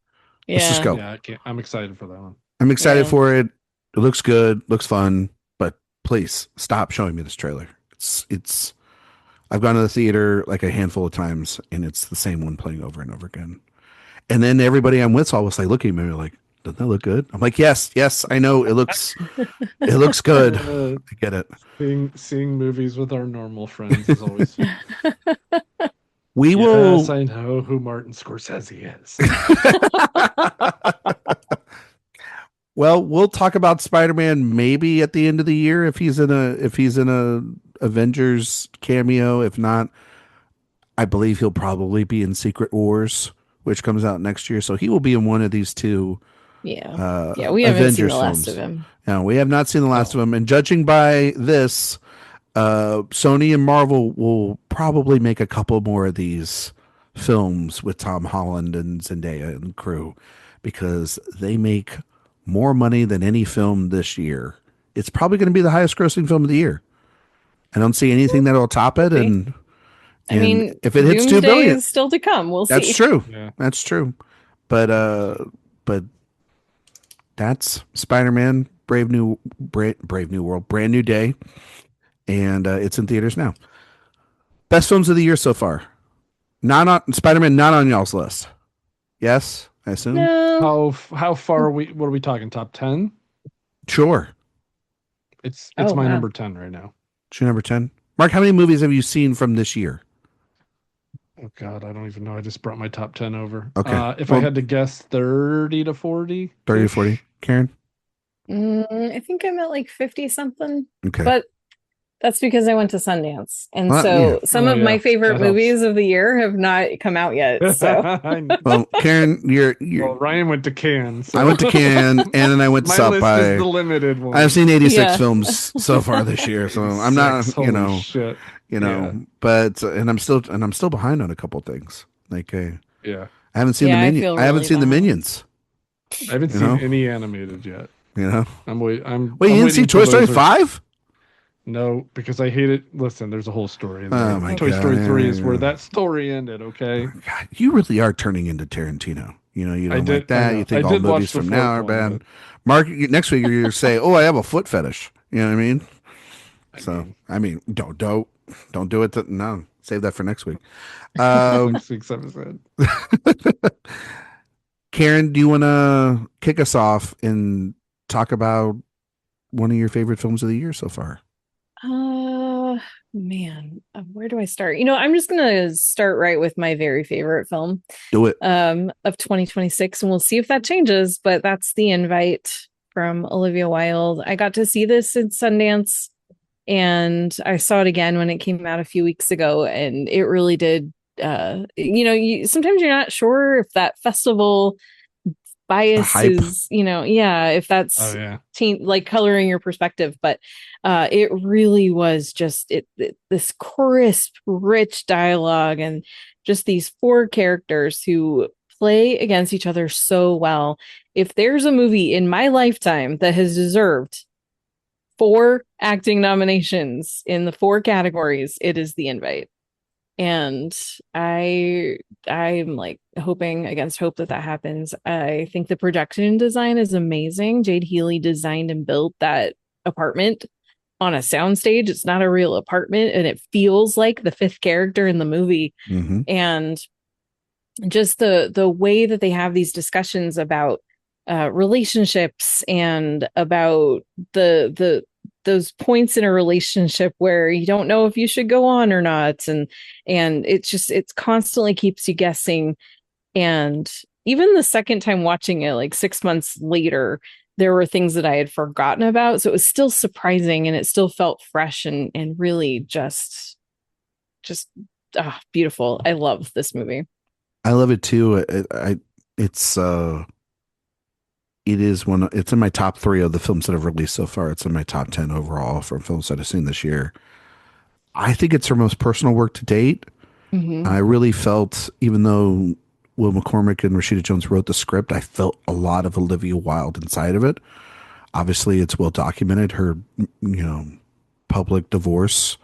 Let's just Yeah. go. Yeah, I'm excited for that one. I'm excited Yeah. for it. It looks good, looks fun, but please stop showing me this trailer. It's I've gone to the theater like a handful of times and it's the same one playing over and over again. And then everybody I'm with was like looking at me like, doesn't that look good? I'm like, yes, I know it looks good. I get it. Seeing movies with our normal friends is always fun. We Yes, will I know who Martin Scorsese is. Well, we'll talk about Spider-Man maybe at the end of the year if he's in a Avengers cameo. If not, I believe he'll probably be in Secret Wars, which comes out next year. So he will be in one of these two Yeah. Yeah, we haven't seen Avengers the last films. of him. No, we have not seen the last No. of him. And judging by this, Sony and Marvel will probably make a couple more of these films with Tom Holland and Zendaya and crew because they make more money than any film this year. It's probably going to be the highest grossing film of the year. I don't see anything that'll top it. And I mean, if it hits 2 Doomsday billion, is still to come. We'll that's see. true. Yeah. That's true. But that's Spider-Man: Brave New World, Brand New Day, and it's in theaters now. Best films of the year so far. Not on Spider-Man. Not on y'all's list. Yes, I assume. No. How far are we? What are we talking? Top 10? Sure. It's Oh, my wow. number 10 right now. It's your number 10. Mark, how many movies have you seen from this year? Oh God, I don't even know. I just brought my top 10 over. Okay. If I had to guess, 30 to 40. 30 to 40. Karen? I think I'm at like 50 something. Okay. But that's because I went to Sundance. And Well, so yeah. some Oh, of yeah. my favorite That helps. movies of the year have not come out yet. So Well, Karen, you're Well, Ryan went to Cannes. So. I went to Cannes and then I went to My South list by. is the limited one. I've seen 86 Yeah. films so far this year, so I'm not, 86, holy shit. Yeah. but and I'm still behind on a couple things. Like Yeah. I haven't seen Yeah, the I Minions. feel I haven't really seen the behind. Minions. I haven't You seen know? any animated yet. You know? Wait, Wait, you didn't see waiting Toy till Story those are- 5? No, because I hate it. Listen, there's a whole story in there. Oh my Toy God. Story 3 is where that story ended, okay? God, you really are turning into Tarantino. You know, you I don't did- like that. I know. You think I all did watch movies the from now are fourth one, bad. Mark, next week you're going to say, "Oh, I have a foot fetish." You know what I mean? I mean, don't do it. No, save that for next week. Next week's episode. Karen, do you want to kick us off and talk about one of your favorite films of the year so far? Man, where do I start? I'm just gonna start right with my very favorite film Do it. of 2026, and we'll see if that changes. But that's The Invite from Olivia Wilde. I got to see this in Sundance, and I saw it again when it came out a few weeks ago, and it really did. Sometimes you're not sure if that festival bias hype. is, if that's Oh, yeah. like coloring your perspective, but it really was just this crisp, rich dialogue and just these four characters who play against each other so well. If there's a movie in my lifetime that has deserved 4 acting nominations in the 4 categories, it is The Invite. And I'm like hoping against hope that happens. I think the production design is amazing. Jade Healy designed and built that apartment on a soundstage. It's not a real apartment, and it feels like the 5th character in the movie. Mm-hmm. And just the way that they have these discussions about relationships and about the those points in a relationship where you don't know if you should go on or not, and it's constantly keeps you guessing. And even the second time watching it, like 6 months later, there were things that I had forgotten about, so it was still surprising, and it still felt fresh and really just beautiful. I love this movie. I love it too. It's it's in my top 3 of the films that have released so far. It's in my top 10 overall from films that I've seen this year. I think it's her most personal work to date. I really felt, even though Will McCormick and Rashida Jones wrote the script, I felt a lot of Olivia Wilde inside of it. Obviously, it's well documented, her, public divorce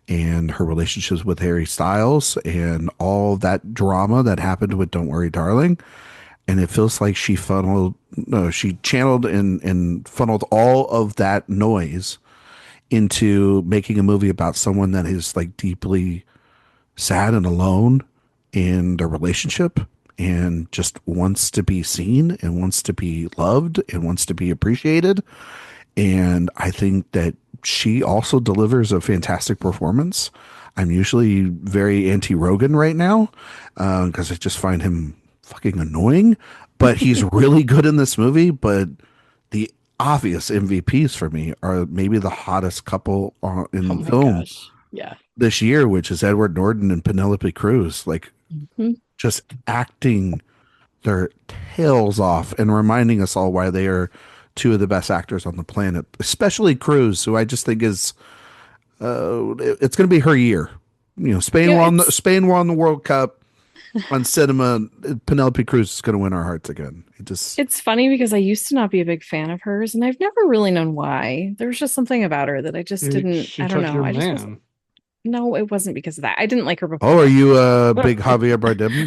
and her relationships with Harry Styles and all that drama that happened with Don't Worry, Darling. And it feels like she channeled and funneled all of that noise into making a movie about someone that is like deeply sad and alone in their relationship and just wants to be seen and wants to be loved and wants to be appreciated. And I think that she also delivers a fantastic performance. I'm usually very anti-Rogan right now because I just find him fucking annoying, but he's really good in this movie. But the obvious MVPs for me are maybe the hottest couple in film this year, which is Edward Norton and Penelope Cruz. Like just acting their tails off and reminding us all why they are 2 of the best actors on the planet, especially Cruz, who I just think is it's going to be her year. Spain won the World Cup on cinema. Penelope Cruz is going to win our hearts again. It's funny because I used to not be a big fan of hers, and I've never really known why. There was just something about her that I just didn't. I don't know. No, it wasn't because of that. I didn't like her before. Oh, are you a big Javier Bardem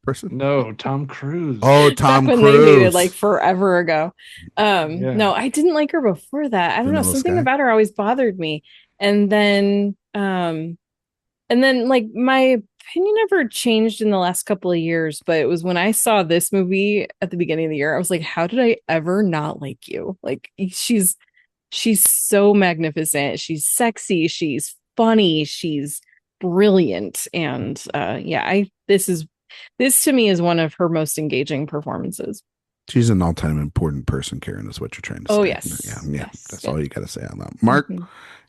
person? No, Tom Cruise. Oh, Tom Cruise. When they dated like forever ago. No, I didn't like her before that. I don't know. Something about her always bothered me. And then like my opinion never changed in the last couple of years, but it was when I saw this movie at the beginning of the year, I was like, how did I ever not like you? Like she's so magnificent. She's sexy. She's funny. She's brilliant. And this to me is one of her most engaging performances. She's an all-time important person, Karen, is what you're trying to say. Oh, yes. Yeah. Yes. That's all you got to say on that. Mark,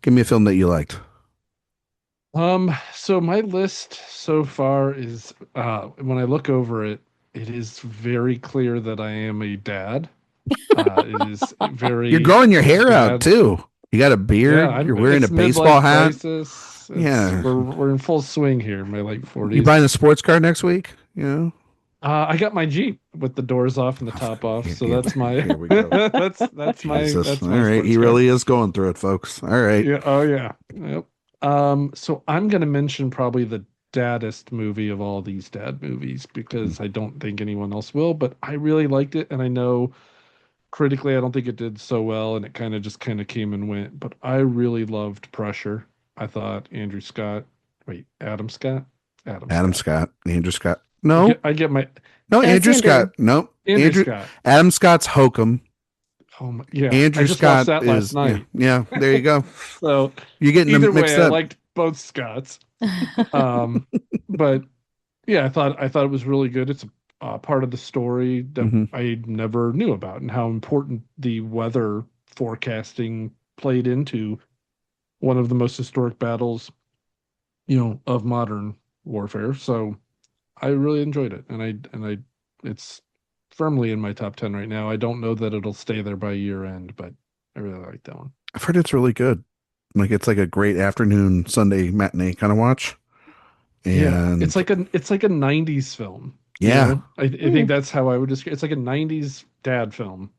give me a film that you liked. So my list so far is, when I look over it, it is very clear that I am a dad. It is very. You're growing your hair out too. You got a beard. Yeah, you're wearing a baseball hat. We're in full swing here. My late 40s. You buying a sports car next week? I got my Jeep with the doors off and the top off, so that's my. Here we go. that's my. That's all right. He really is going through it, folks. All right. Yeah. Oh yeah. Yep. So I'm gonna mention probably the daddest movie of all these dad movies because I don't think anyone else will, but I really liked it, and I know critically I don't think it did so well, and it kind of came and went, but I really loved Pressure. I thought Andrew Scott. Adam Scott. Andrew Scott. No, I get my. No, Andrew Scott. No, Andrew Scott. Adam Scott's Hokum. Oh my, yeah, Andrew I just Scott watched that last night. Yeah, there you go. So you're getting either them mixed way, up. I liked both Scotts. But yeah, I thought it was really good. It's a part of the story that I never knew about, and how important the weather forecasting played into one of the most historic battles, of modern warfare. So I really enjoyed it, and I it's firmly in my top 10 right now. I don't know that it'll stay there by year end, but I really like that one. I've heard it's really good. Like it's like a great afternoon Sunday matinee kind of watch. And yeah, it's like a 90s film. Yeah. I think that's how I would describe it. It's like a 90s dad film.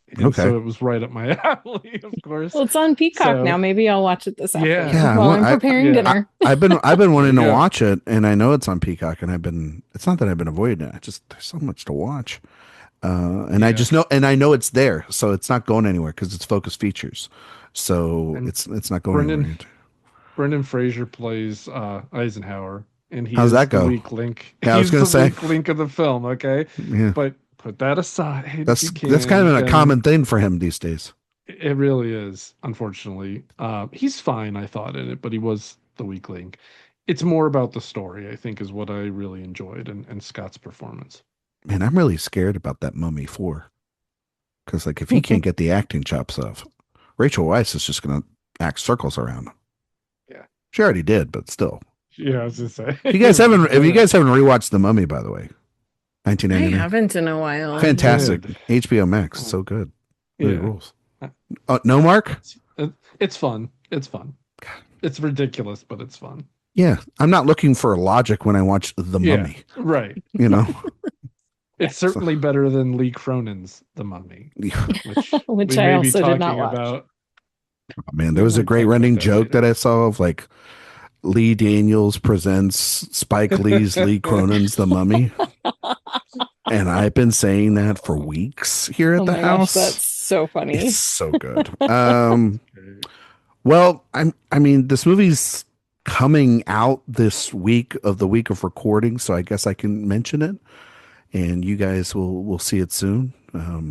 And so it was right up my alley, of course. Well, it's on Peacock now. Maybe I'll watch it this afternoon while I'm preparing dinner. I've been wanting to watch it, and I know it's on Peacock, and it's not that I've been avoiding it. There's so much to watch. I just know, and I know it's there, so it's not going anywhere because it's Focus Features. So it's not going anywhere. Brendan Fraser plays Eisenhower, and how's that go? The weak link. Yeah, I was going to say weak link of the film. Okay, yeah, but put that aside. That's kind of a common thing for him these days. It really is, unfortunately. He's fine, I thought, in it, but he was the weak link. It's more about the story, I think, is what I really enjoyed, and Scott's performance. Man, I'm really scared about that Mummy 4. Because, like, if he can't get the acting chops of, Rachel Weisz is just going to act circles around him. Yeah. She already did, but still. Yeah, I was going to say. If you guys haven't rewatched The Mummy, by the way, I 1999. haven't in a while. Fantastic. HBO Max. So good. Really rules. No, Mark? It's fun. It's fun. It's ridiculous, but it's fun. Yeah. I'm not looking for logic when I watch The Mummy. Right. You know? It's certainly better than Lee Cronin's The Mummy, which I also did not watch. Oh, man, there was a great running joke that I saw of like Lee Daniels presents Spike Lee's Lee Cronin's The Mummy. And I've been saying that for weeks here at the house. Gosh, that's so funny. It's so good. Well, I mean, this movie's coming out this week of the week of recording, so I guess I can mention it. And you guys will see it soon.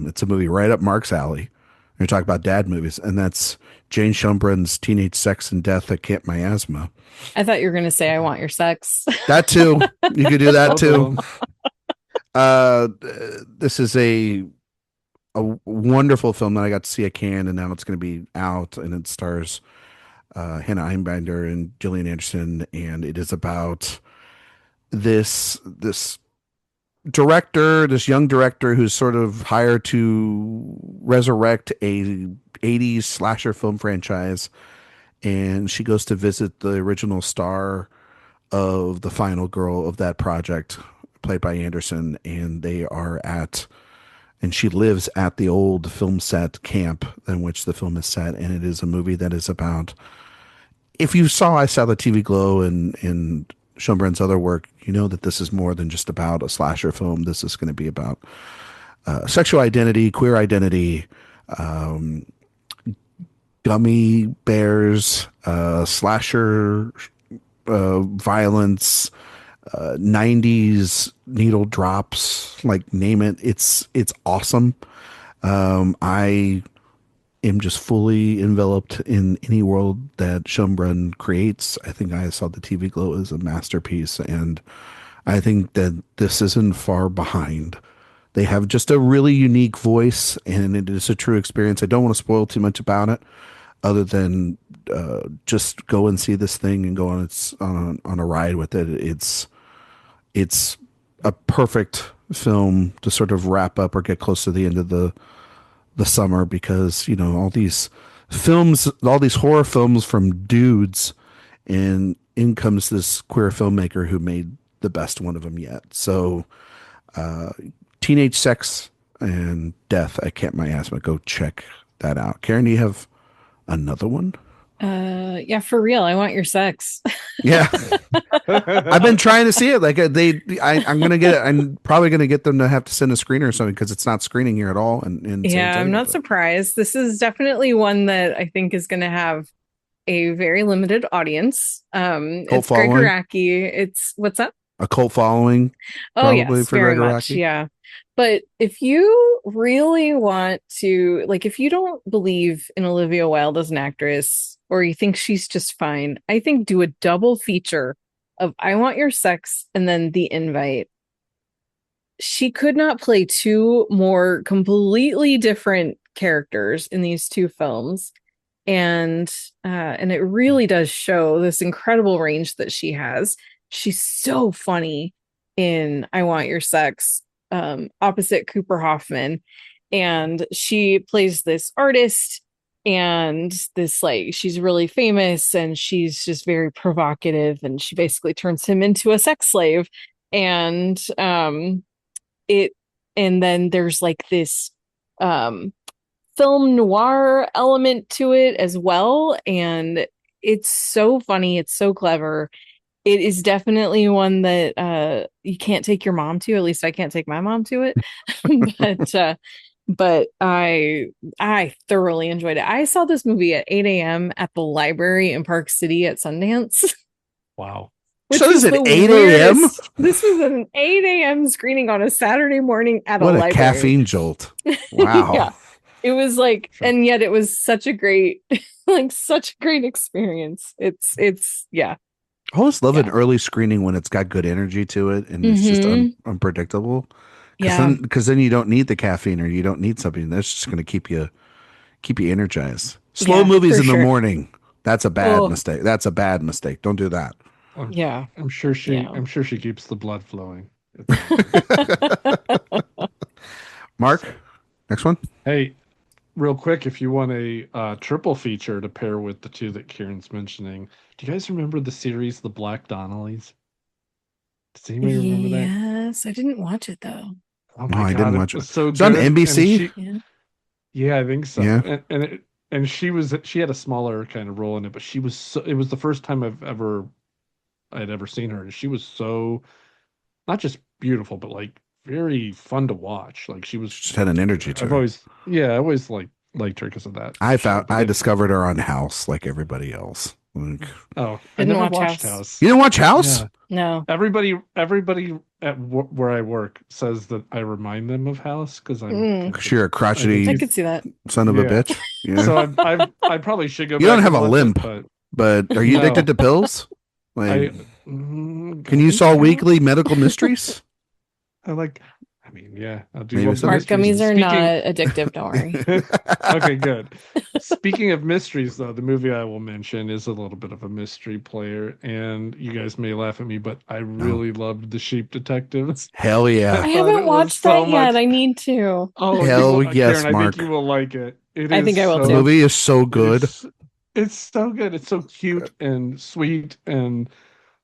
It's a movie right up Mark's alley. We're talking about dad movies, and that's Jane Schumbrun's Teenage Sex and Death at Camp Miasma. I thought you were going to say I Want Your Sex. That too. You could do that too. This is a wonderful film that I got to see at Cannes, and now it's going to be out, and it stars Hannah Einbinder and Gillian Anderson, and it is about this young director who's sort of hired to resurrect a 80s slasher film franchise, and she goes to visit the original star of the final girl of that project, played by Anderson, and she lives at the old film set camp in which the film is set, and it is a movie that is about, if you saw I Saw the TV Glow and Schumbrun's other work, you know that this is more than just about a slasher film. This is going to be about sexual identity, queer identity, gummy bears, slasher violence, 90s needle drops, like name it. It's awesome. I am just fully enveloped in any world that Schumbrun creates. I think I Saw the TV Glow is a masterpiece, and I think that this isn't far behind. They have just a really unique voice, and it is a true experience. I don't want to spoil too much about it, other than just go and see this thing and go on a ride with it. It's a perfect film to sort of wrap up or get close to the end of the summer, because all these films, all these horror films from dudes, and in comes this queer filmmaker who made the best one of them yet. So Teenage Sex and Death at Camp Miasma, go check that out. Karen, do you have another one? Yeah, for real, I Want Your Sex. Yeah. I've been trying to see it. Like I'm gonna get it. I'm probably gonna get them to have to send a screener or something, because it's not screening here at all. And I'm not surprised. This is definitely one that I think is gonna have a very limited audience. It's Greg Araki. It's what's up? A cult following. Oh yes, for very much. Yeah. But if you really want to, like, if you don't believe in Olivia Wilde as an actress, or you think she's just fine, I think do a double feature of I Want Your Sex and then The Invite. She could not play two more completely different characters in these two films. And it really does show this incredible range that she has. She's so funny in I Want Your Sex, opposite Cooper Hoffman, and she plays this artist, and this, like, she's really famous, and she's just very provocative, and she basically turns him into a sex slave, and then there's like this film noir element to it as well, and it's so funny, it's so clever. It is definitely one that you can't take your mom to. At least I can't take my mom to it. but I thoroughly enjoyed it. I saw this movie at 8 a.m. at the library in Park City at Sundance. Wow. So is it 8 a.m.? This was an 8 a.m. screening on a Saturday morning at a library. What a caffeine jolt. Wow. Yeah. It was like, Sure. and yet it was such a great, like such a great experience. Yeah. I always love an Yeah. early screening when it's got good energy to it and it's just unpredictable. Yeah. Because then you don't need the caffeine or you don't need something that's just going to keep you energized. Slow Yeah, movies for in the sure. morning. That's a bad Oh, mistake. That's a bad mistake. Don't do that. yeah. I'm sure Yeah. she keeps the blood flowing. It's all good. Mark, next one. Hey, real quick, if you want a triple feature to pair with the two that Kieran's mentioning, do you guys remember the series The Black Donnellys? Does anybody remember that? Yes, I didn't watch it though. Oh No, my I God, didn't it watch it. was so It's on good. And NBC. Yeah. yeah, I think Yeah. so. And she had a smaller kind of role in it, but it was the first time I'd ever seen her. And she was so not just beautiful, but like very fun to watch. Like she was, She just had an energy to her. I always liked her because of that show. But I discovered her on House like everybody else. Like, I Didn't never watch watched House. House. you didn't watch House? Yeah. No. Everybody at where I work says that I remind them of House because I'm kind of Because you're a crotchety I could see that. son of a Yeah. bitch. Yeah. So I probably should go. You don't back have and a watch limp. it, But are you No. addicted to pills? but Like, I can you solve weekly medical mysteries? I like. I mean, yeah, I'll do Maybe love the so. Mark mysteries. gummies are Speaking- not addictive, don't worry. Okay, good. Speaking of mysteries, though, the movie I will mention is a little bit of a mystery player, and you guys may laugh at me, but I really loved The Sheep Detectives. Hell I yeah. thought it haven't was watched so that yet. much- I need to. Oh, Hell yes, Karen, Mark. I think you will like it. I think I will The too. movie is so good. It's so good. It's so cute and sweet, and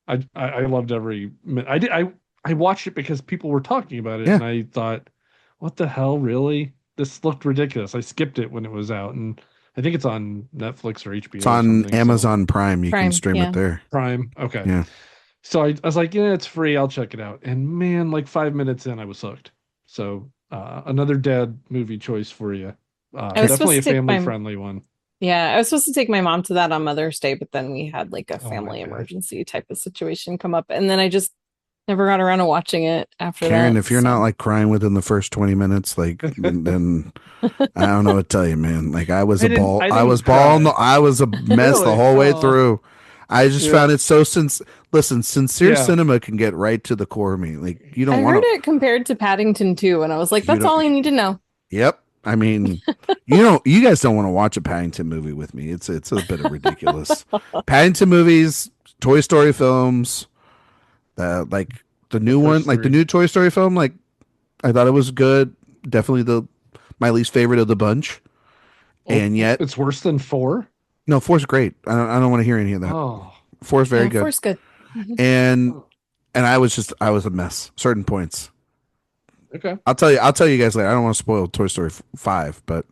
I loved every minute. I watched it because people were talking about it, Yeah. and I thought, what the hell, really? This looked ridiculous. I skipped it when it was out, and I think it's on Netflix or HBO. It's on Amazon Prime. You can Prime, stream yeah. it there. Prime. Okay. Yeah. So I was like, yeah, it's free. I'll check it out. And man, like 5 minutes in, I was hooked. So another dad movie choice for you. I was Definitely a supposed to take family-friendly one. Yeah, I was supposed to take my mom to that on Mother's Day, but then we had like a Oh my family God. emergency type of situation come up, and then I just never got around to watching it after Karen, that. if you're not like crying within the first 20 minutes, like then I don't know what to tell you, man. Like I was I a didn't- ball. I I was didn't ball. cry. I was a mess the Really? whole way Oh. through. I just Yeah. found it so listen, sincere Yeah. cinema can get right to the core of me. Like you I don't heard want to. it compared to Paddington 2, and I was like, You that's don't- all I need to know. Yep. I mean, you guys don't want to watch a Paddington movie with me. It's a bit of ridiculous. Paddington movies, Toy Story films, like the new The one, first like the three. new Toy Story film. Like I thought it was good. Definitely my least favorite of the bunch. And yet, it's worse than 4. no, 4's great. I don't want to hear any of that. Oh, 4's very Yeah, good. 4's good. And I was a mess. Certain points. okay. I'll tell you guys later. I don't want to spoil Toy Story 5, but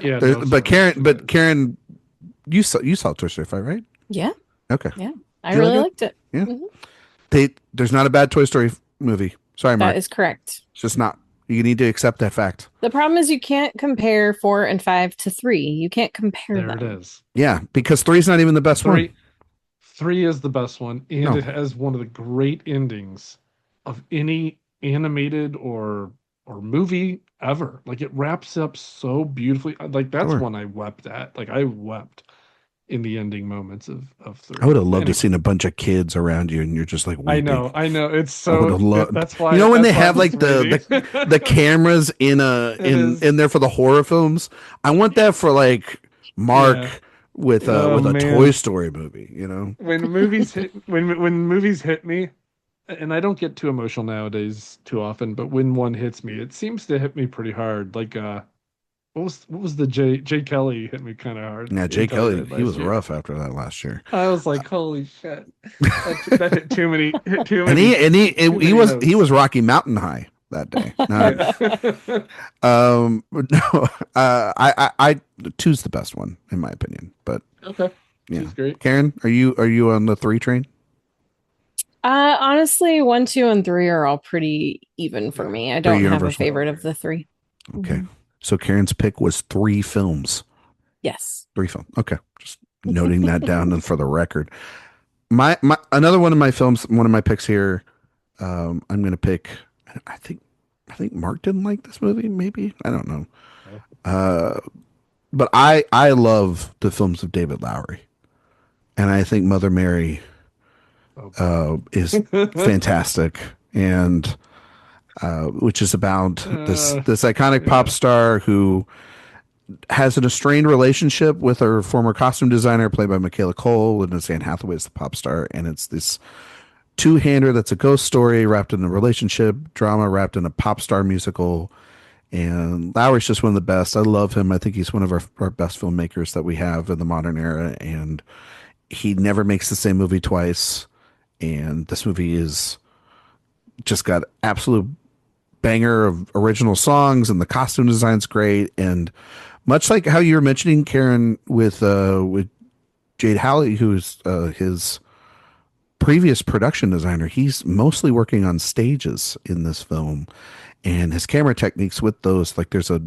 Yeah, There- no, but sorry. Karen, you saw Toy Story 5, right? Yeah, Okay. I You like really it? liked it. Yeah. Mhm. There's not a bad Toy Story movie. Sorry, Mark. That is correct. It's just not. You need to accept that fact. The problem is you can't compare 4 and 5 to 3. You can't compare There them. it is. Yeah, because 3's not even the best one. 3 is the best one, and No. it has one of the great endings of any animated or movie ever. Like it wraps up so beautifully. Like that's Sure. one I wept at. Like I wept in the ending moments of 3. I would have loved to Anyway, seen a bunch of kids around you, and you're just like weeping. I know. It's I would have so. loved. That's why. You know when they that's why have I'm like the cameras in It is. in there for the horror films. I want that for like Mark Yeah. with Oh, a man. Toy Story movie. You know. when movies hit when movies hit me, and I don't get too emotional nowadays too often, but when one hits me, it seems to hit me pretty hard. Like what was the Jay Kelly hit me kind of hard. Yeah, Jay Until I Kelly, did he was last year. rough after that last year. I was like, holy shit, that hit too many. And he many was notes. Rocky Mountain High that day. No, Yeah. no, I two's the best one in my opinion. But Okay, yeah, she's great. Karen, are you on the 3 train? Honestly, 1, 2, and 3 are all pretty even for me. I don't have a universal. favorite of the 3. Okay, Mhm. so Karen's pick was 3 films. Yes. 3 films. Okay, just noting that down and for the record. My another one of my films, one of my picks here. I'm gonna pick. I think Mark didn't like this movie. Maybe I don't know. But I love the films of David Lowery, and I think Mother Mary Oh boy. is fantastic, and which is about this iconic pop Yeah. star who has an estranged relationship with her former costume designer, played by Michaela Cole, and it's Anne Hathaway as the pop star, and it's this two-hander that's a ghost story wrapped in a relationship drama, wrapped in a pop star musical. And Lowry's just one of the best. I love him. I think he's one of our best filmmakers that we have in the modern era, and he never makes the same movie twice. And this movie is just got absolute banger of original songs, and the costume design's great. And much like how you were mentioning, Karen, with Jade Halley, who's his previous production designer, he's mostly working on stages in this film, and his camera techniques with those, like there's a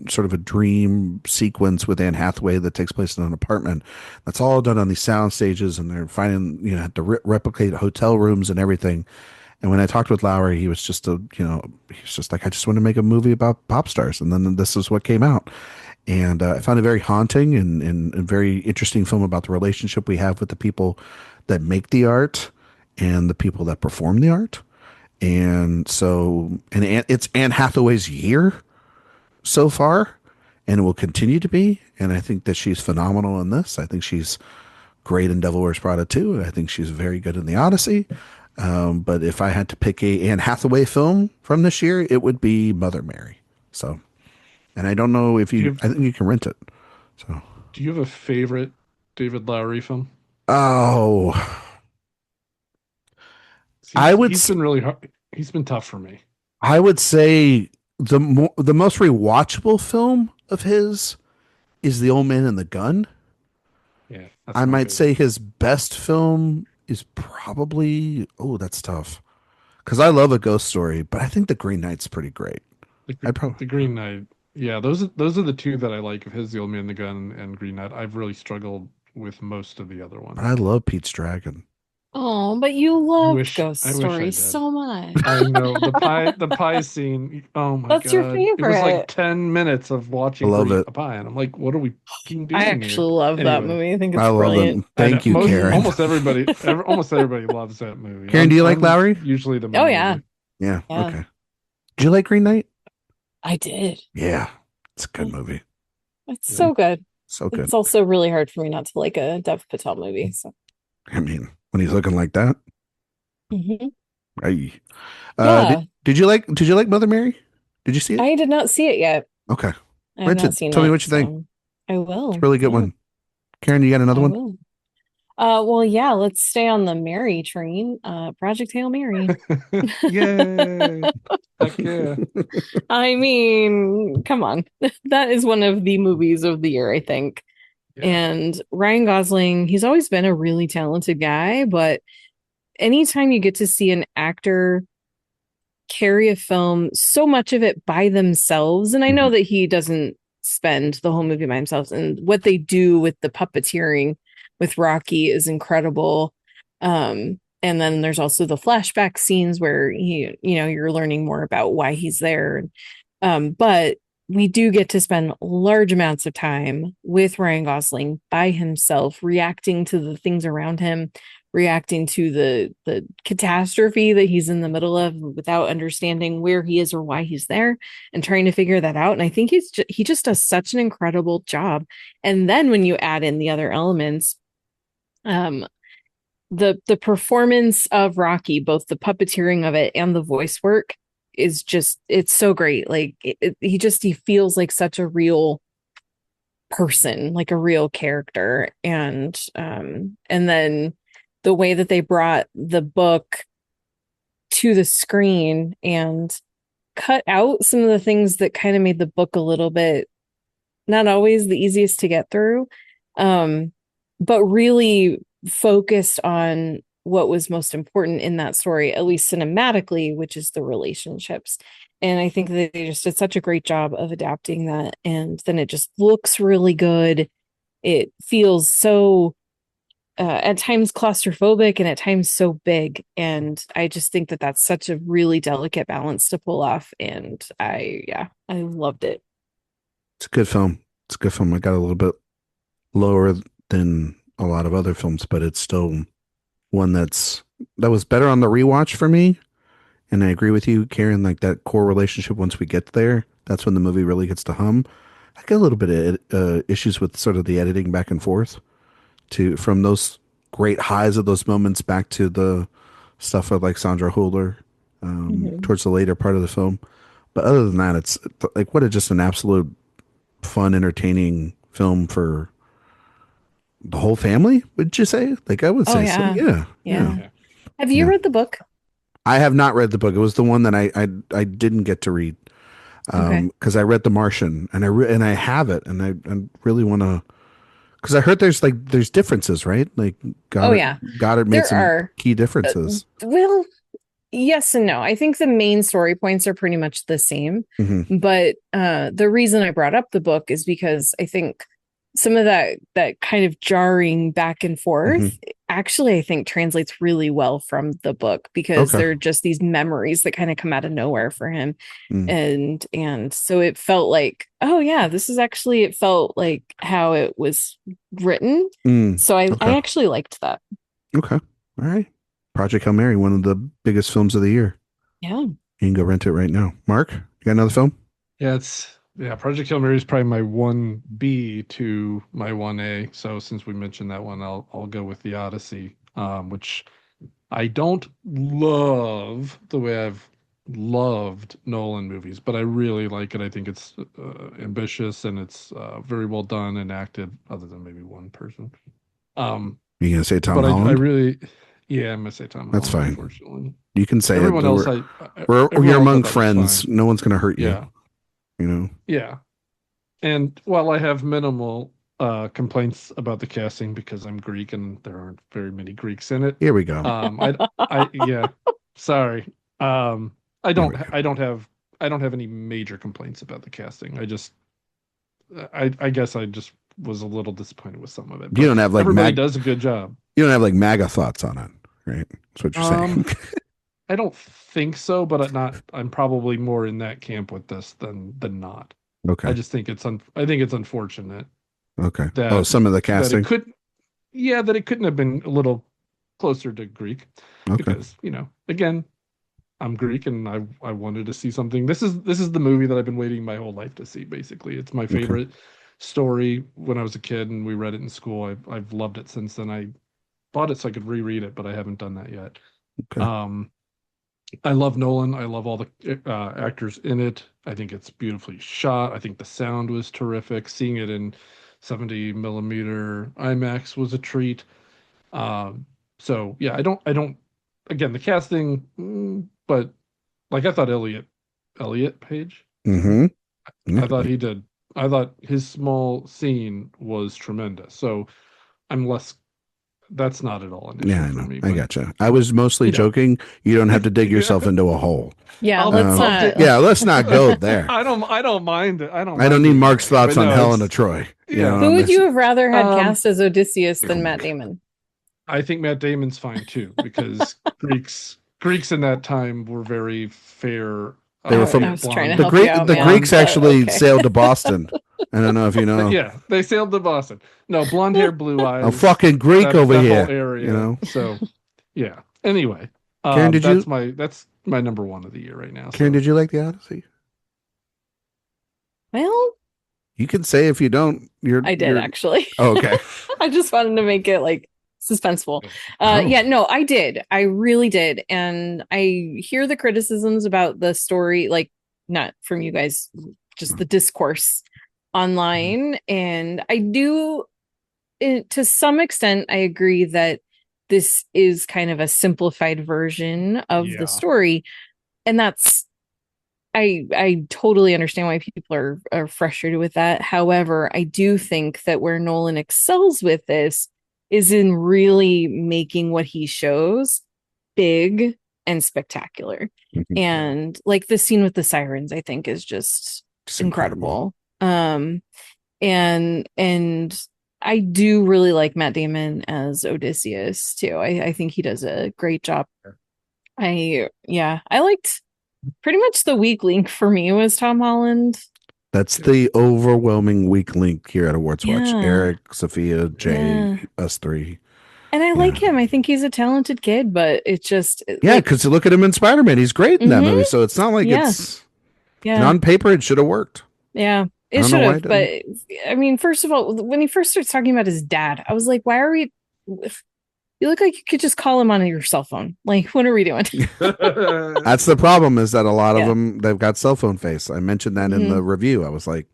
sort of a dream sequence with Anne Hathaway that takes place in an apartment. That's all done on these sound stages, and they're finding, have to replicate hotel rooms and everything. And when I talked with Lowry, he was just he was just like, I just want to make a movie about pop stars. And then this is what came out. And I found it very haunting and a very interesting film about the relationship we have with the people that make the art and the people that perform the art. And so, it's Anne Hathaway's year so far, and it will continue to be. And I think that she's phenomenal in this. I think she's great in Devil Wears Prada too. I think she's very good in The Odyssey. But if I had to pick a Anne Hathaway film from this year, it would be Mother Mary. So, and I don't know if I think you can rent it. So, Do you have a favorite David Lowery film? oh, I He's would, he's been really hard. He's been tough for me. I would say the most rewatchable film of his is The Old Man and the Gun. Yeah, that's I my might favorite. say his best film is probably, oh, that's tough. Because I love A Ghost Story, but I think The Green Knight's pretty great. The, I'd probably, the Green Knight. Yeah, those are the two that I like of his, The Old Man, the Gun, and Green Knight. I've really struggled with most of the other but I ones. love Pete's Dragon. Oh, but you I love wish ghost I wish I stories did. so much. I know the pie scene. Oh my That's your God. It was like favorite. 10 minutes of I watching her love eat it. a pie. And I'm like, what are we fucking I doing here? actually love that Anyway, movie. I think I it's love brilliant. it. I know Thank you, Karen. almost everybody loves that movie. Karen, do you like I'm Lowry? usually the Oh yeah. minority. Yeah. Yeah. Okay. Did you like Green Knight? I did. Yeah. It's a good movie. It's Yeah. so good. So good. It's also really hard for me not to like a Dev Patel movie. So I mean, when he's looking like that. Mhm. I, Yeah, did you like Mother Mary? Did you see it? I did not see it yet. Okay. I have Rent not it. seen Tell me it, what you think. so I It's a will. really good Yeah, one. Karen, you got another I one? will. Well, yeah, let's stay on the Mary train. Project Hail Mary. Yay. Heck yeah. I mean, come on. That is one of the movies of the year, I think. Yeah. And Ryan Gosling, he's always been a really talented guy, but anytime you get to see an actor carry a film, so much of it by themselves, and I know Mhm. that he doesn't spend the whole movie by himself, and what they do with the puppeteering with Rocky is incredible. And then there's also the flashback scenes where you're learning more about why he's there. But we do get to spend large amounts of time with Ryan Gosling by himself, reacting to the things around him, reacting to the catastrophe that he's in the middle of without understanding where he is or why he's there, and trying to figure that out. And I think he just does such an incredible job. And then when you add in the other elements, um, the performance of Rocky, both the puppeteering of it and the voice work, is just, it's so great. Like he feels like such a real person, like a real character. And then the way that they brought the book to the screen and cut out some of the things that kind of made the book a little bit not always the easiest to get through, but really focused on what was most important in that story, at least cinematically, which is the relationships. And I think that they just did such a great job of adapting that. And then it just looks really good. It feels so at times claustrophobic and at times so big. And I just think that that's such a really delicate balance to pull off. And I loved it. It's a good film. It's a good film. I got a little bit lower than a lot of other films, but it's still one that was better on the rewatch for me. And I agree with you, Karen, like that core relationship, once we get there, that's when the movie really gets to hum. I got a little bit of issues with sort of the editing back and forth to from those great highs of those moments back to the stuff of like Sandra Hüller towards the later part of the film. But other than that, it's like what a just an absolute fun, entertaining film for the whole family. Would you say? Like I would Oh say so. yeah. Yeah, Yeah. Yeah. Have you Yeah. read the book? I have not read the book. It was the one that I didn't get to read Okay. because I read The Martian and and I have it and I really want to because I heard there's differences, right? Like Oh yeah. Goddard made There some are. key differences. Well, yes and no. I think the main story points are pretty much the same. Hmm. But the reason I brought up the book is because I think some of that kind of jarring back and forth actually I think translates really well from the book because Okay. they're just these memories that kind of come out of nowhere for him. Mm. And so it felt like, oh yeah, this is actually it felt like how it was written. So I Okay. actually liked that. Okay. All right. Project Hail Mary, one of the biggest films of the year. Yeah. You can go rent it right now. Mark, you got another film? Yeah, Project Hail Mary is probably my 1B to my 1A. So since we mentioned that one, I'll go with The Odyssey, which I don't love the way I've loved Nolan movies, but I really like it. I think it's ambitious and it's very well done and acted, other than maybe one person. You gonna say Tom But I Holland? really, yeah, I'm gonna say Tom That's Holland, fine. unfortunately. You can say Everyone it. else, We're everyone else I among thought was friends. fine. No one's gonna hurt you. Yeah, You know. yeah. And while I have minimal complaints about the casting because I'm Greek and there aren't very many Greeks in it, Here we go. yeah, sorry. I Here we don't, go. I don't have any major complaints about the casting. I guess I just was a little disappointed with some of it. You But don't have like everybody does a good job. you don't have like MAGA thoughts on it, right? That's what you're saying. I don't think so, but I'm probably more in that camp with this than not. Okay. I just think I think it's unfortunate Okay. that Some of the that casting. that it couldn't have been a little closer to Greek Okay. because, again, I'm Greek and I wanted to see something. This is the movie that I've been waiting my whole life to see, basically. It's my favorite story when I was a kid and we read it in school. I've loved it since then. I bought it so I could reread it, but I haven't done that yet. Okay. I love Nolan. I love all the actors in it. I think it's beautifully shot. I think the sound was terrific. Seeing it in 70 millimeter IMAX was a treat. So yeah, I don't. Again, the casting, but like I thought Elliot Page. Mm-hmm. I thought he did. I thought his small scene was tremendous. So I'm less. That's not at all an issue Yeah, I for know. me. I But gotcha. I was mostly joking. You don't have to dig yourself into a hole. Yeah, I'll- let's I'll not. di- Yeah, let's not go there. I don't mind it. I don't I don't mind need it Mark's that way, thoughts but on no, Helena it's- Troy. You yeah. know, Who on would this- you have rather had Um, cast as Odysseus than Matt Damon? I think Matt Damon's fine too because Greeks in that time were very fair. They were from- I was trying to the help Greek you out, the man, Greeks but actually okay. sailed to Boston. I don't know if you know. Yeah, they sailed to Boston. No, blonde hair, blue eyes. A fucking Greek that, over that here. whole area. You know. So, yeah. Anyway, Karen, that's my number one of the year right now. Karen, So. did you like the Odyssey? Well, You can say if you don't. I did actually. Oh, okay. I just wanted to make it like suspenseful. Oh. Yeah, no, I did. I really did. And I hear the criticisms about the story, like not from you guys, just the discourse online. And I do, to some extent, I agree that this is kind of a simplified version of Yeah. the story. And that's, I totally understand why people are frustrated with that. However, I do think that where Nolan excels with this is in really making what he shows big and spectacular. Mhm. And like the scene with the sirens, I think is just It's incredible. And I do really like Matt Damon as Odysseus too. I think he does a great job. I liked pretty much the weak link for me was Tom Holland. That's Yeah. the overwhelming weak link here at AwardsWatch. Yeah. Eric, Sophia, Jay, Yeah. us three. And I like him. I think he's a talented kid, but it's just Yeah, like, because you look at him in Spider-Man. He's great in that movie. So it's not like yeah, it's... And yeah, on paper, it should have worked. yeah. I It don't know should why have, it but didn't. I mean, first of all, when he first starts talking about his dad, I was like, why are we? You look like you could just call him on your cell phone. Like, what are we doing? That's the problem, is that a lot of Yeah. them, they've got cell phone face. I mentioned that in the review. I was like,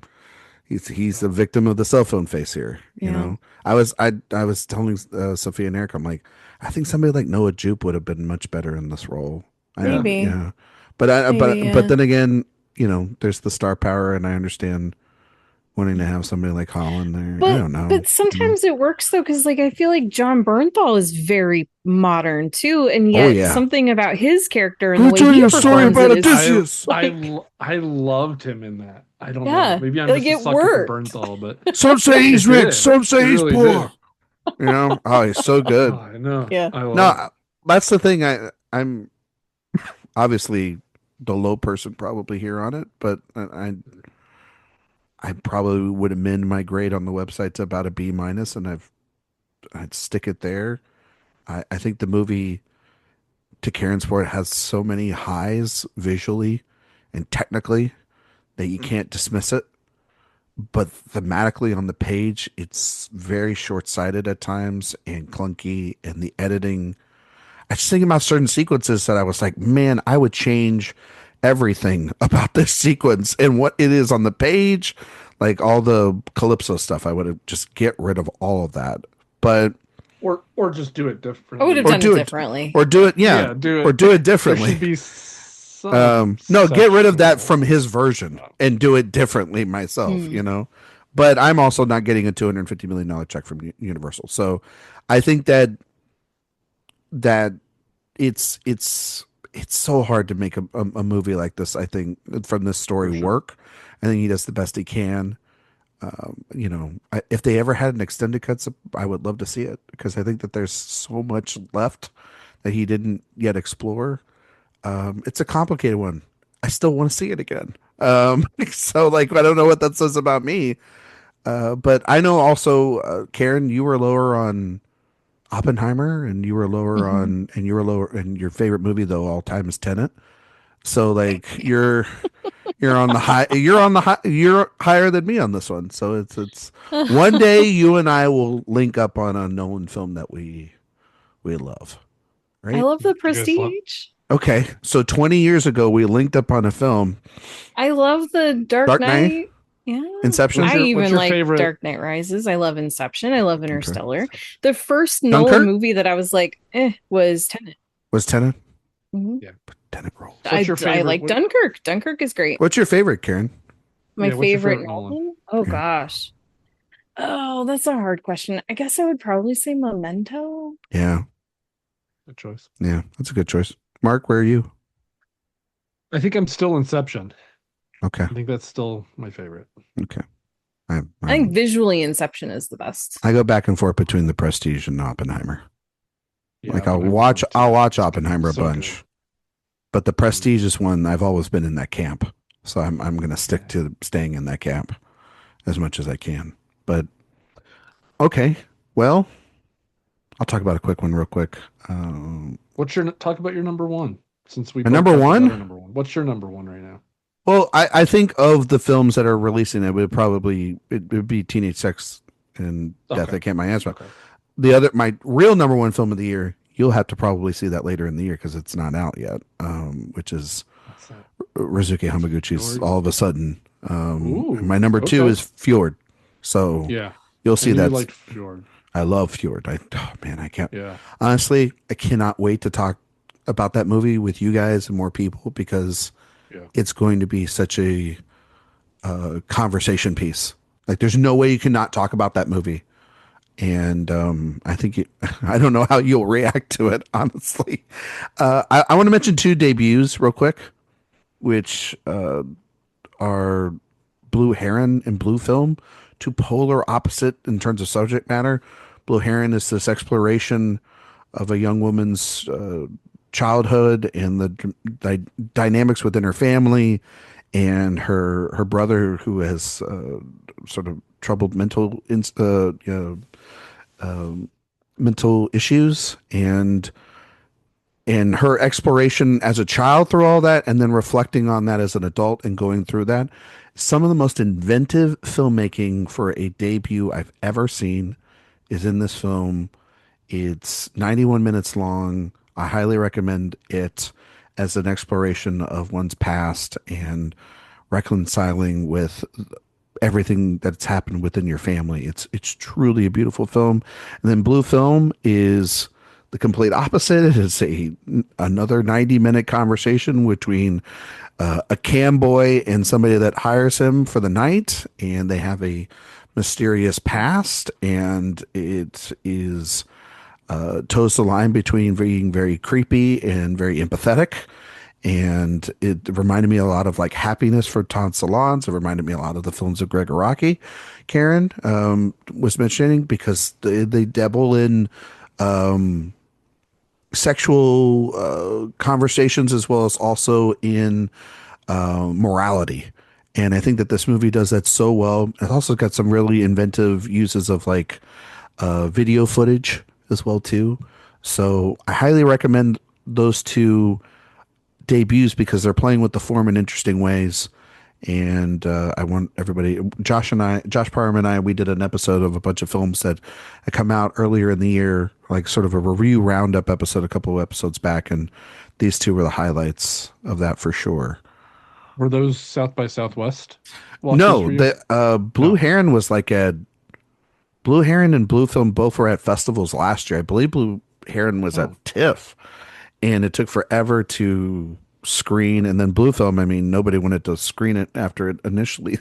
he's a victim of the cell phone face here. You Yeah. know, I was telling Sophia and Eric, I'm like, I think somebody like Noah Jupe would have been much better in this role. Maybe. Yeah, but Maybe, but then again, you know, there's the star power, and I understand wanting to have somebody like Holland there. I don't know. But sometimes it works though, because like I feel like John Bernthal is very modern too, and yet yeah. something about his character and I'll the way tell he you a story performs about it is Odysseus. I loved him in that. I don't Yeah, know. Maybe I'm like just a it sucker worked. for Bernthal, but Some say he's It rich, did. some say It he's really poor. did. You know, oh, he's so good. Oh, I know. Yeah. I love it. No, that's the thing. I'm obviously the low person probably here on it, but I probably would amend my grade on the website to about a B minus, and I'd stick it there. I think the movie, to Karen's point, has so many highs visually and technically that you can't dismiss it. But thematically on the page, it's very short sighted at times and clunky, and the editing. I just think about certain sequences that I was like, man, I would change everything about this sequence and what it is on the page. Like all the Calypso stuff, I would have just get rid of all of that. But Or just do it differently. I would have done it differently. Or do it, yeah, do it. or do it There differently. should be some No, get rid of that sexual- from his version and do it differently myself, you know. But I'm also not getting a $250 million check from Universal. So I think that it's so hard to make a movie like this. I think from this story work. I think he does the best he can. You know, if they ever had an extended cut, I would love to see it, because I think that there's so much left that he didn't yet explore. It's a complicated one. I still want to see it again. So like, I don't know what that says about me. But I know also, Karen, you were lower on Oppenheimer, and you were lower on, and your favorite movie though all time is Tenet. So like you're on the high, you're higher than me on this one. So it's one day you and I will link up on a Nolan film that we love. Right? I love The You guys love- Prestige. Okay. So 20 years ago we linked up on a film, I love the Dark Knight? Knight. Yeah. Inception. What's I your even like favorite- Dark Knight Rises. I love Inception. I love Interstellar. Okay. The first Dunkirk? Nolan movie that I was like, was Tenet. Was Tenet? Mhm. Yeah. Tenet rolls. What's your I favorite? like Dunkirk. Dunkirk is great. What's your favorite, Karen? My Yeah, what's your favorite favorite Nolan? Nolan? Oh Yeah. gosh. Oh, that's a hard question. I guess I would probably say Memento. Yeah. Good choice. Yeah. That's a good choice. Mark, where are you? I think I'm still Inception. Okay. I think that's still my favorite. Okay. I think visually Inception is the best. I go back and forth between The Prestige and Oppenheimer. Yeah, Like I'll Oppenheimer's watch so Oppenheimer a good. bunch. But The Prestige is one I've always been in that camp. So I'm going to stick to staying in that camp as much as I can. But okay. Well, I'll talk about a quick one real quick. Talk about your number one, since we My both number talked about one? our number one. What's your number one right now? Well, I think of the films that are releasing, it would be Teenage Sex and Death Okay. at Camp My Answer. Okay. My real number one film of the year, you'll have to probably see that later in the year because it's not out yet. Which is What's that? Rizuki Hamaguchi's Fjord? All of a Sudden. Ooh, And my number two okay. is Fjord. So Yeah. you'll see And you that. liked Fjord. I love Fjord. I can't. Yeah. Honestly, I cannot wait to talk about that movie with you guys and more people, because it's going to be such a conversation piece. Like, there's no way you cannot talk about that movie. And I think I don't know how you'll react to it, honestly. I want to mention two debuts real quick, which are Blue Heron and Blue Film, two polar opposite in terms of subject matter. Blue Heron is this exploration of a young woman's childhood and the dynamics within her family, and her brother who has sort of troubled mental issues, and her exploration as a child through all that, and then reflecting on that as an adult and going through that. Some of the most inventive filmmaking for a debut I've ever seen is in this film. It's 91 minutes long. I highly recommend it as an exploration of one's past and reconciling with everything that's happened within your family. It's truly a beautiful film. And then Blue Film is the complete opposite. It is another 90-minute conversation between a cam boy and somebody that hires him for the night, and they have a mysterious past, and it is toes the line between being very creepy and very empathetic. And it reminded me a lot of like Happiness for Todd Solondz. It reminded me a lot of the films of Greg Araki, Karen was mentioning, because they dabble in sexual conversations as well as also in morality. And I think that this movie does that so well. It also got some really inventive uses of like video footage as well too. So I highly recommend those two debuts because they're playing with the form in interesting ways. And I want everybody, Josh Parham and I, we did an episode of a bunch of films that had come out earlier in the year, like sort of a review roundup episode a couple of episodes back. And these two were the highlights of that for sure. Were those South by Southwest watches No, for you? the Blue Heron was like Blue Heron and Blue Film both were at festivals last year. I believe Blue Heron was at TIFF, and it took forever to screen. And then Blue Film, I mean, nobody wanted to screen it after it initially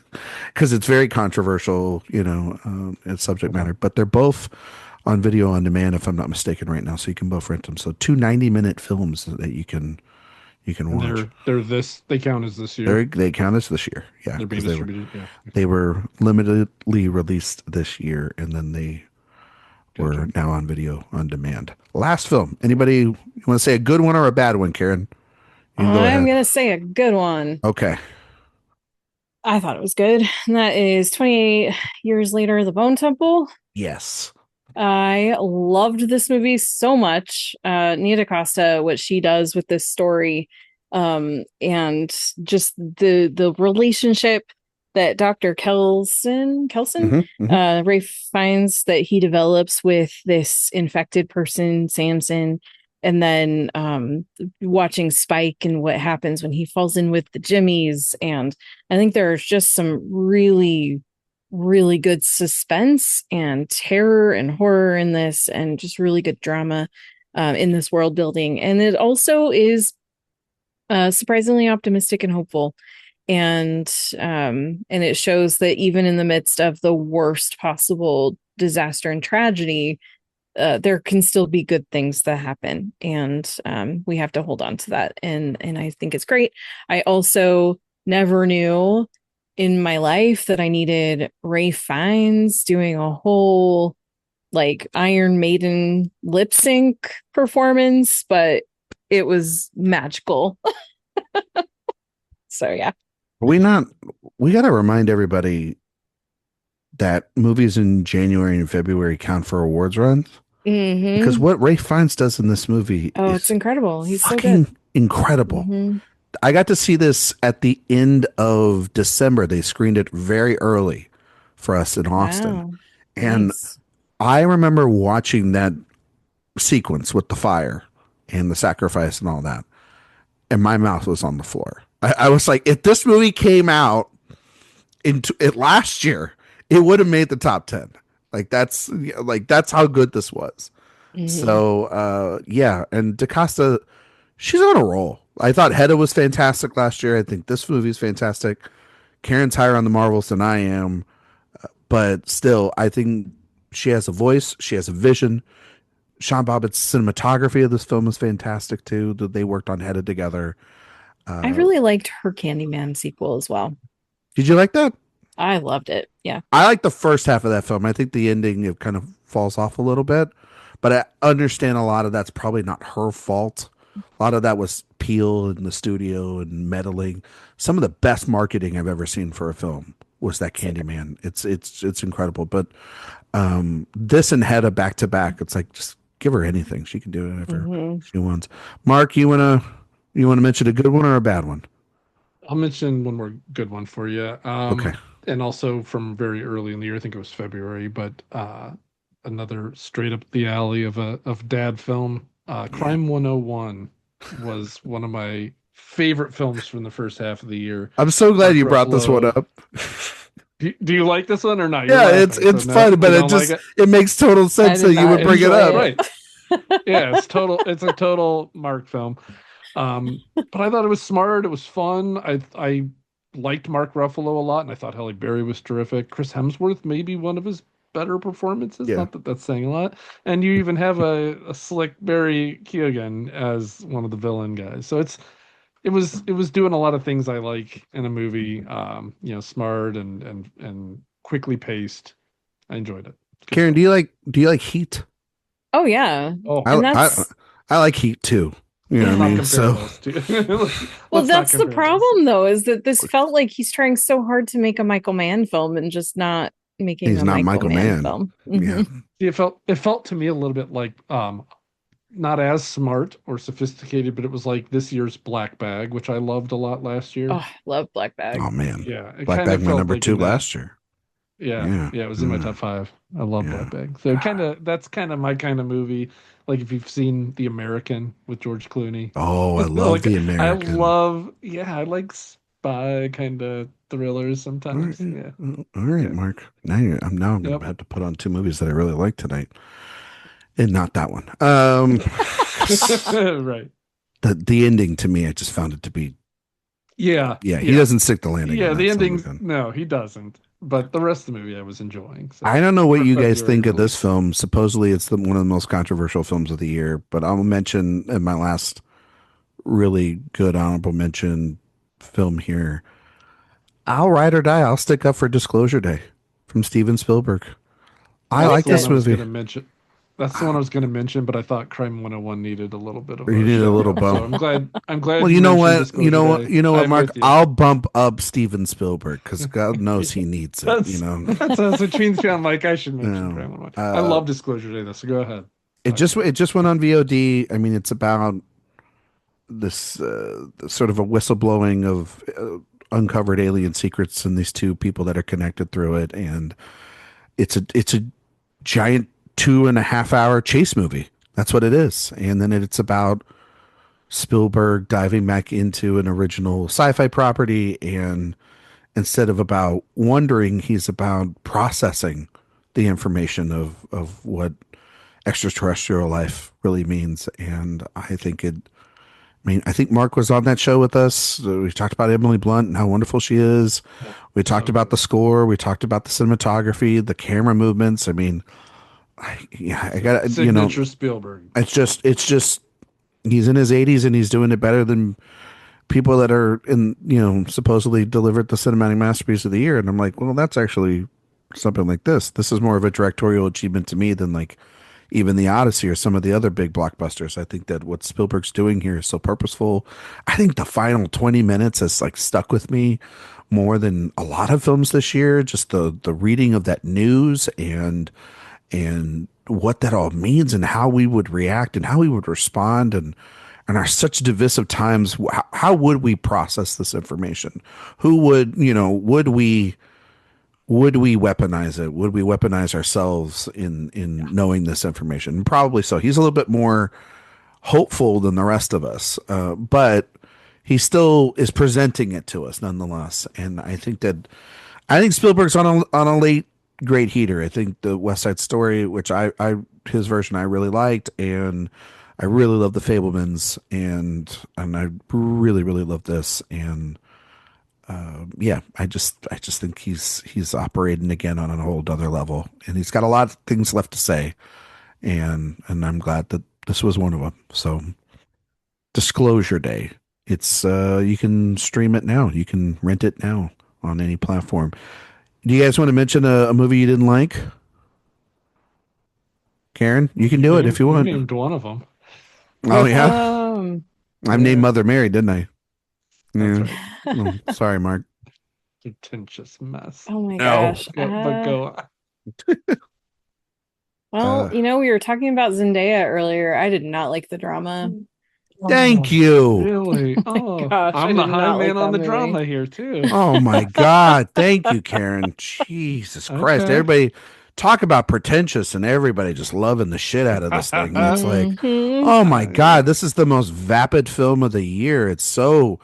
because it's very controversial, in subject matter. But they're both on video on demand, if I'm not mistaken, right now, so you can both rent them. So two 90-minute films that you can watch. They count as this year. They count as this year. Yeah, They're being distributed. Yeah. they were limitedly released this year, and then they were now on video on demand. Last film. Anybody you want to say a good one or a bad one, Karen? I'm going to say a good one. Okay. I thought it was good. And that is 28 Years Later, The Bone Temple. Yes. I loved this movie so much. Nia DaCosta, what she does with this story, and just the relationship that Dr. Kelson, Ray finds that he develops with this infected person, Samson, and then watching Spike and what happens when he falls in with the Jimmies. And I think there's just some really good suspense and terror and horror in this, and just really good drama in this world building. And it also is surprisingly optimistic and hopeful. And it shows that even in the midst of the worst possible disaster and tragedy, there can still be good things that happen. And we have to hold on to that. And I think it's great. I also never knew in my life that I needed Ray Fiennes doing a whole like Iron Maiden lip sync performance, but it was magical. So yeah. We got to remind everybody that movies in January and February count for awards runs. Mm-hmm. Because what Ray Fiennes does in this movie is it's incredible. He's fucking so good. Incredible. Mm-hmm. I got to see this at the end of December. They screened it very early for us in Austin. Wow. And Nice. I remember watching that sequence with the fire and the sacrifice and all that. And my mouth was on the floor. I was like, if this movie came out it last year, it would have made the top 10. That's how good this was. Mm-hmm. So yeah, and DaCosta, she's on a roll. I thought Hedda was fantastic last year. I think this movie is fantastic. Karen's higher on the Marvels than I am, but still, I think she has a voice. She has a vision. Sean Bobbitt's cinematography of this film is fantastic too. That they worked on Hedda together. I really liked her Candyman sequel as well. Did you like that? I loved it. Yeah. I like the first half of that film. I think the ending it kind of falls off a little bit, but I understand a lot of that's probably not her fault. A lot of that was Peel in the studio and meddling. Some of the best marketing I've ever seen for a film was that Candyman. It's incredible. But this and Hedda back to back, it's like just give her anything. She can do whatever she wants. Mark, you wanna mention a good one or a bad one? I'll mention one more good one for you. Okay. And also from very early in the year, I think it was February, but another straight up the alley of dad film. Crime 101 was one of my favorite films from the first half of the year. I'm so glad Mark you brought this one Ruffalo. up. Do you like this one or not? You're Yeah, laughing, it's so no, fun, but you it don't just like it makes total sense did that you would not bring it enjoy up. it. Right. Yeah, it's a total Mark film. But I thought it was smart. It was fun. I liked Mark Ruffalo a lot, and I thought Halle Berry was terrific. Chris Hemsworth maybe one of his better performances. Yeah. Not that that's saying a lot. And you even have a slick Barry Keoghan as one of the villain guys. So it was doing a lot of things I like in a movie. Smart and quickly paced. I enjoyed it. Good Karen, film. do you like Heat? Oh yeah. Oh, I, And I that's I like Heat too. You know let's what I not mean? compare So those two. well, Let's not that's the compare those. problem though, is that this felt like he's trying so hard to make a Michael Mann film and just not making he's a not Michael Michael Mann Mann. film. Yeah. See, it felt to me a little bit like not as smart or sophisticated, but it was like this year's Black Bag, which I loved a lot last year. Oh, I love Black Bag. Oh man. Yeah, it Black kind Bag of my felt number like 2 in that. last year. Yeah, Yeah. it was in my top 5. I love Yeah. Black Bag. So that's kind of my kind of movie. Like if you've seen The American with George Clooney. Oh, I love Like The American. I like spy kind of thrillers All sometimes. right, Yeah. all right, Yeah. Mark. I'm going Yep. to have to put on 2 movies that I really like tonight, and not that one. Right. The ending to me, I just found it to be Yeah. he doesn't stick the landing. Yeah, on the that son of a ending. gun. No, he doesn't. But the rest of the movie I was enjoying. So I don't know what you guys February think of this release. film. Supposedly, it's one of the most controversial films of the year. But I'll mention in my last really good honorable mention film here. I'll ride or die. I'll stick up for Disclosure Day from Steven Spielberg. I That's like the one this I was movie. going to mention. That's the one I was going to mention, but I thought Crime 101 needed a little bit of You a need a shout little out. bump. So I'm glad Well, you know mentioned what? Disclosure Day. You know what, I'm Mark? with you. I'll bump up Steven Spielberg because God knows he needs it. That's You know, that's between me. I'm like I should mention No. Crime 101. I love Disclosure Day though. So go ahead. it just went on VOD. I mean, it's about this sort of a whistleblowing of uncovered alien secrets and these 2 people that are connected through it, and it's a giant 2.5 hour chase movie. That's what it is, and then it's about Spielberg diving back into an original sci-fi property, and instead of about wondering, he's about processing the information of what extraterrestrial life really means. And I think Mark was on that show with us. We talked about Emily Blunt and how wonderful she is. We talked about the score. We talked about the cinematography, the camera movements. I mean, I got Signature Spielberg. it's just he's in his 80s and he's doing it better than people that are supposedly delivered the cinematic masterpiece of the year. And I'm like, well, that's actually something like this. This is more of a directorial achievement to me than like even the Odyssey or some of the other big blockbusters. I think that what Spielberg's doing here is so purposeful. I think the final 20 minutes has like stuck with me more than a lot of films this year. Just the reading of that news and what that all means and how we would react and how we would respond and are such divisive times. How would we process this information? Who would, would we weaponize it? Would we weaponize ourselves in knowing this information? And probably so. He's a little bit more hopeful than the rest of us, but he still is presenting it to us nonetheless. And I think Spielberg's on a late great heater. I think the West Side Story, which his version I really liked, and I really love the Fablemans, and I really love this. And I just think he's operating again on a whole other level, and he's got a lot of things left to say, and I'm glad that this was one of them. So, Disclosure Day. It's you can stream it now. You can rent it now on any platform. Do you guys want to mention a movie you didn't like? Karen, you can do it if you want. You named one of them. Oh yeah. I've named Mother Mary, didn't I? That's Yeah. right. Oh, sorry, Mark. Pretentious mess. Oh my No. gosh. But go on. Well, we were talking about Zendaya earlier. I did not like the drama. Thank Oh, you. really? Oh Oh, gosh, I I'm the did high not like man on that the movie. drama here too. Oh my God. Thank you, Karen. Jesus Christ. Okay. Everybody talk about pretentious and everybody just loving the shit out of this thing. And it's like, Mhm. oh my God, Yeah. this is the most vapid film of the year. It's so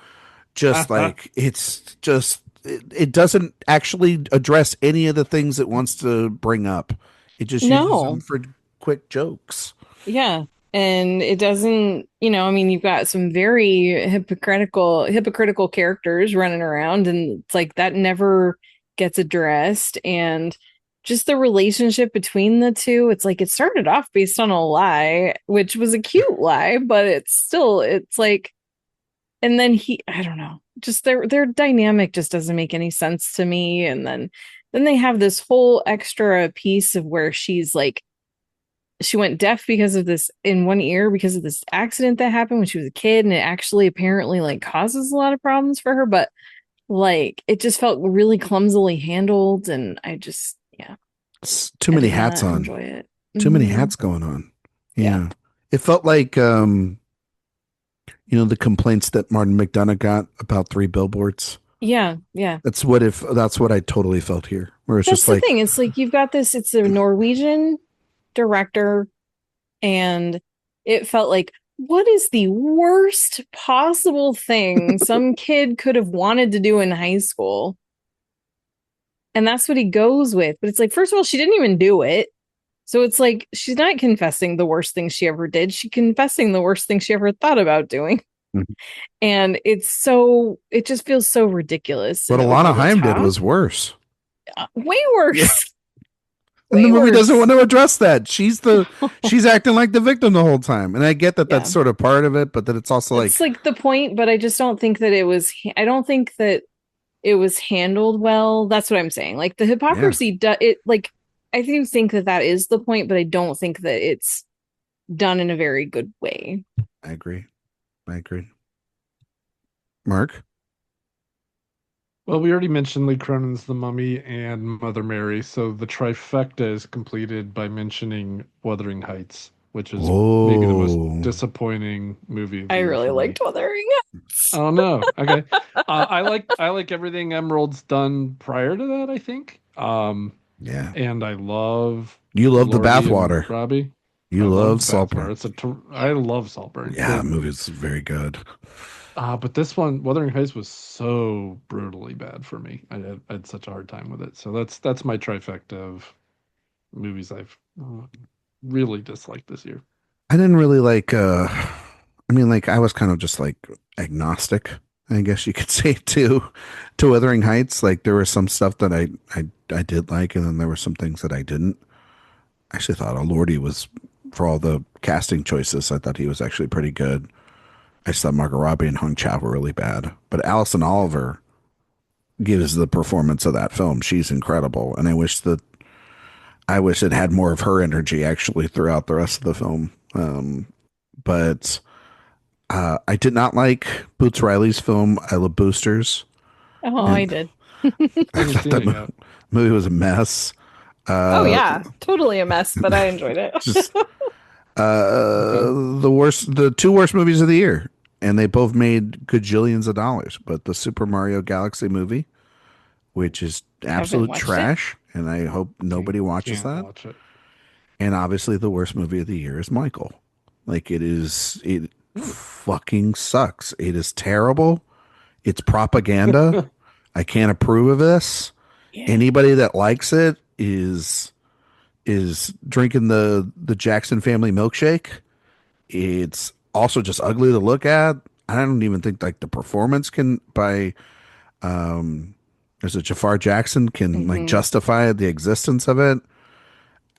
just like, it doesn't actually address any of the things it wants to bring up. It just uses them No. for quick jokes. Yeah. And it doesn't, I mean, you've got some very hypocritical characters running around, and it's like that never gets addressed. And just the relationship between the two, it's like it started off based on a lie, which was a cute lie, but it's like, and then I don't know, just their dynamic just doesn't make any sense to me. And then they have this whole extra piece of where she's like, she went deaf because of this in one ear because of this accident that happened when she was a kid, and it actually apparently like causes a lot of problems for her, but like it just felt really clumsily handled, and yeah, It's too I many did hats not on. enjoy it. Too many Mhm. hats going on. Yeah. Yeah. It felt like the complaints that Martin McDonough got about Three Billboards. Yeah, yeah. That's what I totally felt here. Where it's That's just the like, thing. It's like you've got this, it's a Norwegian director, and it felt like, what is the worst possible thing some kid could have wanted to do in high school? And that's what he goes with. But it's like, first of all, she didn't even do it. So it's like she's not confessing the worst thing she ever did. She's confessing the worst thing she ever thought about doing. Mhm. And it just feels so ridiculous What and over Alana the Haim did top. was worse. Way Yeah. worse. And the Way movie doesn't worse. want to address that. She's acting like the victim the whole time. And I get that Yeah. that's sort of part of it, but that it's also It's like, like the point, but I just don't think that I don't think that it was handled well. That's what I'm saying. Like the yeah, hypocrisy, like I do think that that is the point, but I don't think that it's done in a very good way. I agree. I agree. Mark? Well, we already mentioned Lee Cronin's The Mummy and Mother Mary, so the trifecta is completed by mentioning Wuthering Heights, which is maybe the most Oh, disappointing movie of the I year really for me. liked Wuthering Heights. Oh no. Okay. I like everything Emerald's done prior to that, I think. yeah. And I love You love the Lordy and bathwater. Robbie. I You love love Bathwater. Saltburn. I love Saltburn. Yeah, the movie is very good. But this one, Wuthering Heights, was so brutally bad for me. I had such a hard time with it. So that's my trifecta of movies I've really disliked this year. I didn't really like I mean like I was kind of just like agnostic, I guess you could say to Wuthering Heights. Like there was some stuff that I did like and then there were some things that I didn't. I actually thought Lordy was for all the casting choices, I thought he was actually pretty good. I just thought Margot Robbie and Hung Chow were really bad. But Alison Oliver gives the performance of that film. She's incredible. And I wish it had more of her energy actually throughout the rest of the film. But I did not like Boots Riley's film. I Love Boosters, Oh, I and did. I I haven't thought seen that it yet. movie was a mess. Oh Uh, yeah, totally a mess, but I enjoyed it. just Okay. the two worst movies of the year, and they both made gajillions of dollars. But the Super Mario Galaxy movie, which is Haven't absolute watched it. trash, and I hope nobody watches Can't that. watch it. And obviously, the worst movie of the year is Michael. Like it fucking sucks. It is terrible. It's propaganda. I can't approve of this. Yeah. Anybody that likes it is drinking the Jackson family milkshake. It's also just ugly to look at. I don't even think like the performance can by there's a Jafar Jackson can like Hmm. justify the existence of it.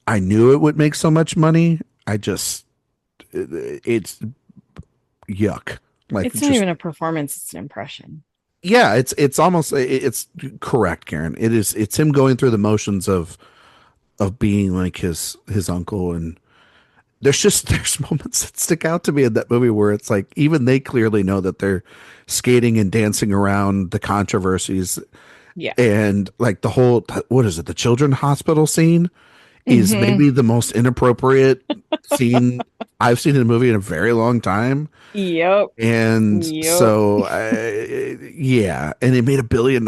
I knew it would make so much money. It's yuck. Like It's not just even a performance, it's an impression. yeah, it's almost it's correct, Karen. It's him going through the motions of being like his uncle, and there's moments that stick out to me in that movie where it's like even they clearly know that they're skating and dancing around the controversies Yeah. and like the whole what is it, the children's hospital scene is Hmm. maybe the most inappropriate scene I've seen in a movie in a very long time. Yep. And Yep. so, yeah, and it made $1 billion.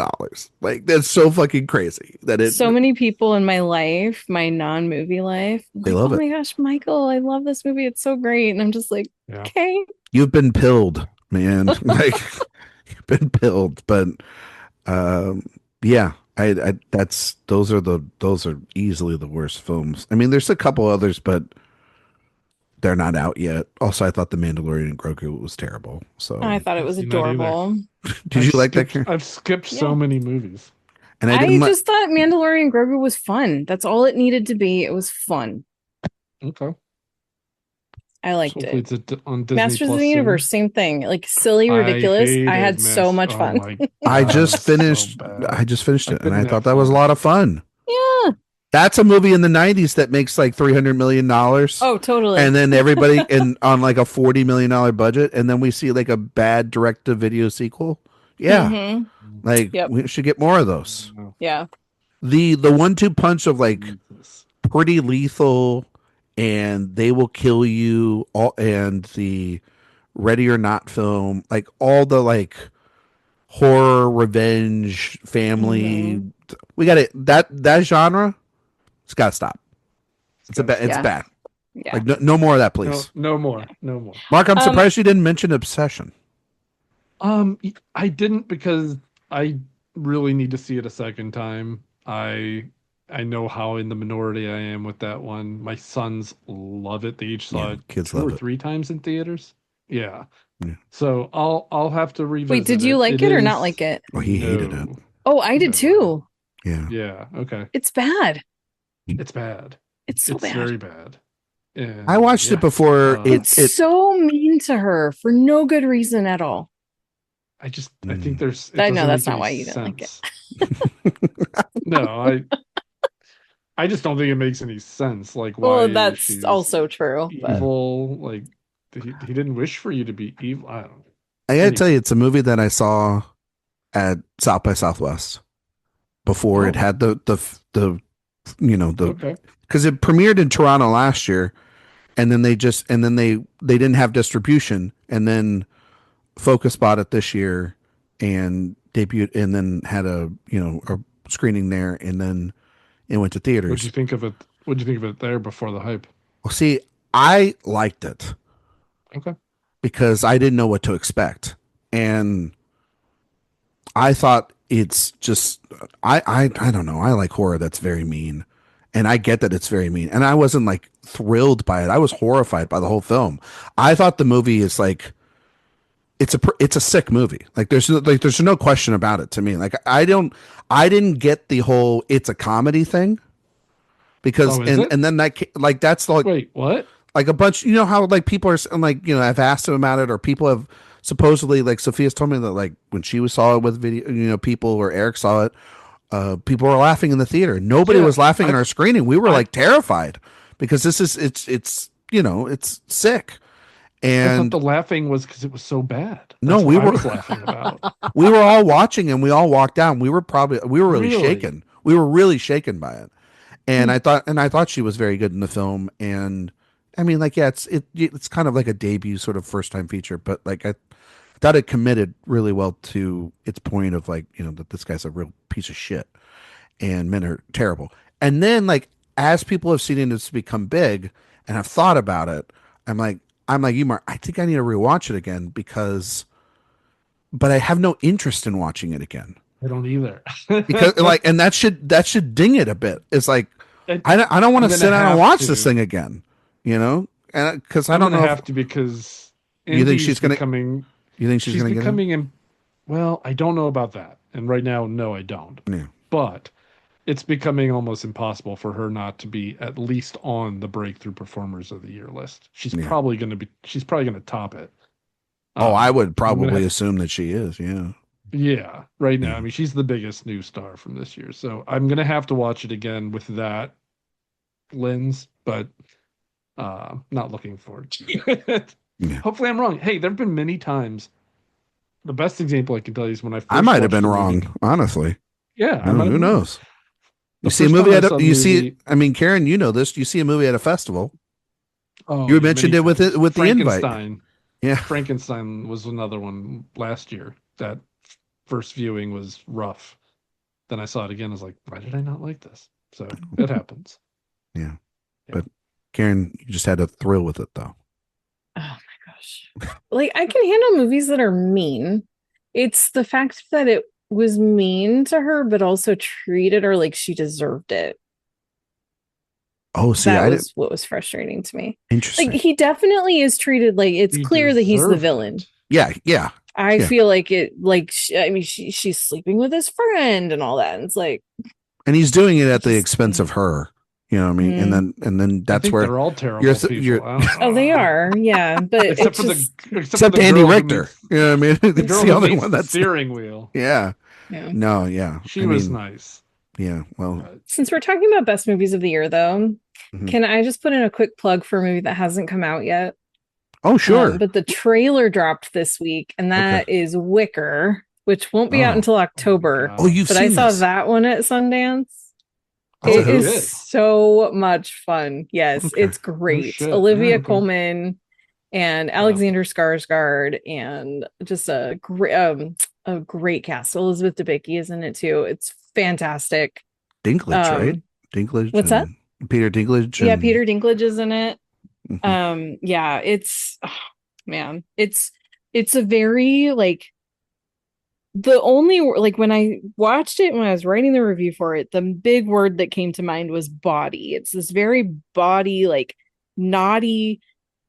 Like that's so fucking crazy that So many people in my life, my non-movie life, they like, love oh it. my gosh, Michael, I love this movie. It's so great. And I'm just like, Yeah. okay. You've been pilled, man. Like you've been pilled, but um, yeah, I that's those are easily the worst films. I mean, there's a couple others, but they're not out yet. Also, I thought The Mandalorian and Grogu was terrible. So, I thought it I've was seen that either. adorable. did you like that? I've skipped Yeah. so many movies. And I I didn't like. just thought Mandalorian Grogu was fun. That's all it needed to be. It was fun. Okay. I So liked hopefully it. it's on Disney Masters of Plus the soon. Universe, same thing. Like silly, I ridiculous. I hated had so much Oh fun. my I god, just it's so finished. I bad. just finished I it, and I couldn't thought have that was a fun. lot of fun. Yeah. That's a movie in the '90s that makes like $300 million, Oh, and totally. then everybody and on like a $40 million budget, and then we see like a bad direct-to-video sequel. Yeah, Hmm. like Yep. we should get more of those. Oh, Yeah. The 1-2 punch of like Jesus. Pretty Lethal and They Will Kill You, all and the Ready or Not film, like all the like horror, revenge, family. Hmm. We got it. That genre, it's got to stop. It's gotta It's Yeah. stop. bad. Yeah. Like no more of that, No, please. no more. No more. Mark, I'm Um, surprised you didn't mention Obsession. I didn't because I really need to see it a second time. I know how in the minority I am with that one. My sons love it. They each saw Yeah, it kids two love or it. three times in theaters. Yeah. Yeah. So I'll have to wait, did revisit you it. like It it or not is like it? Oh, he hated it. no, Oh, I did no. too. Yeah. Yeah, okay. It's bad. It's bad. It's so It's bad. very bad. I And watched it yeah. before It's so mean to her for no good reason at all. I think Mm. it I know doesn't that's make not any why you didn't like it. sense. No, I just don't think it makes any sense. Like Well, why that's she's also true, but evil. Like he didn't wish for you to be evil. I don't know. I gotta tell Anyway. you, it's a movie that I saw at South by Southwest before it Oh, had the the okay. because it premiered in Toronto last year, and then they didn't have distribution, and then Focus bought it this year and debuted, and then had a screening there, and then it went to What'd you theaters. think of it? What'd you think of it there before the hype? Well, see, I liked it Okay. because I didn't know what to expect, and I thought it's just I don't know. I like horror that's very mean. And I get that it's very mean. And I wasn't like thrilled by it. I was horrified by the whole film. I thought the movie is like it's a sick movie. Like there's no question about it to me. Like I didn't get the whole it's a comedy thing because Oh, is it? and then like that's Wait, what? like a bunch, how like people are like, I've asked him about it, or people have supposedly, like Sophia's told me that like when she was saw it with video, people, or Eric saw it, people were laughing in the theater. Nobody Yeah, was laughing in I our screening. We were I like terrified because it's it's sick. I thought And the laughing was because it was so bad. no, That's what I was laughing about. we were all watching and we all walked down. We were really Really? shaken. We were really shaken by it. And Hmm. I thought she was very good in the film. And I mean, like, yeah, it's kind of like a debut sort of first time feature, but like I thought it committed really well to its point of like, that this guy's a real piece of shit and men are terrible. And then like as people have seen it become big and have thought about it, I'm like you, Mark, I think I need to rewatch it again because but I have no interest in watching it again. I don't either. Because like and that should ding it a bit. It's like And I don't want I'm to gonna sit down and have watch this to. thing again, and because I I'm don't gonna know if have to because you think Andy's becoming she's get in. becoming in well, I don't know about that. And right now, no, I don't. Yeah, But it's becoming almost impossible for her not to be at least on the breakthrough performers of the year list. yeah. She's probably gonna top it. Oh, I would I'm gonna probably assume that she is. Yeah, yeah, right now. yeah. I mean, she's the biggest new star from this year. So I'm gonna have to watch it again with that lens, but Not looking forward to it. Yeah. Hopefully I'm wrong. Hey, there have been many times. The best example I can tell you is when I first I might have watched been a movie. wrong, honestly. Yeah, I No, might have who been wrong. knows? The You see a first time movie I at saw a, the you see. movie- I mean, Karen, you know this. You see a movie at a festival. Oh, You yeah, mentioned many it with times. it with the invite. Frankenstein. Yeah. Frankenstein was another one last year. That first viewing was rough. Then I saw it again. I was like, why did I not like this? So it happens. Yeah. Yeah. But Karen, you just had a thrill with it, though. Oh my gosh. Like, I can handle movies that are mean. It's the fact that it was mean to her, but also treated her like she deserved it. Oh, see, That I was didn't. what was frustrating to me. Interesting. Like, he definitely is treated like it's He clear that he's the deserved villain. it. Yeah. I Yeah. feel like it, like, I mean, she's sleeping with his friend and all that. And it's like, And he's doing it at the Just- expense of her. You know what I mean? Mm. And then I that's think where they're all terrible you're- people. you're- I don't know. oh, they are. Yeah. But Except it's for just, except the Andy girl who Richter. meets- You know what I mean? The It's girl the who only meets one the that's steering wheel. yeah. yeah. No, yeah. She I was mean, nice. yeah. Well, Since we're talking about best movies of the year, though, Mhm. can I just put in a quick plug for a movie that hasn't come out yet? oh sure. But the trailer dropped this week, and that is Wicker, which won't be out Oh. until October. God. Oh, you've But seen I saw this. that one at Sundance. Oh, It who? is Good. so much fun. Yes, Okay. it's great. shit. Olivia Yeah, okay. Colman and Alexander Skarsgård, and just a great cast. Elizabeth Debicki is in it too. It's fantastic. Dinklage, right? Dinklage. What's that? Peter Dinklage. Yeah, and- Peter Dinklage is in it. Mhm. Yeah, it's man, it's a very like the only like when I watched it when I was writing the review for it, the big word that came to mind was body. It's this very body, like naughty,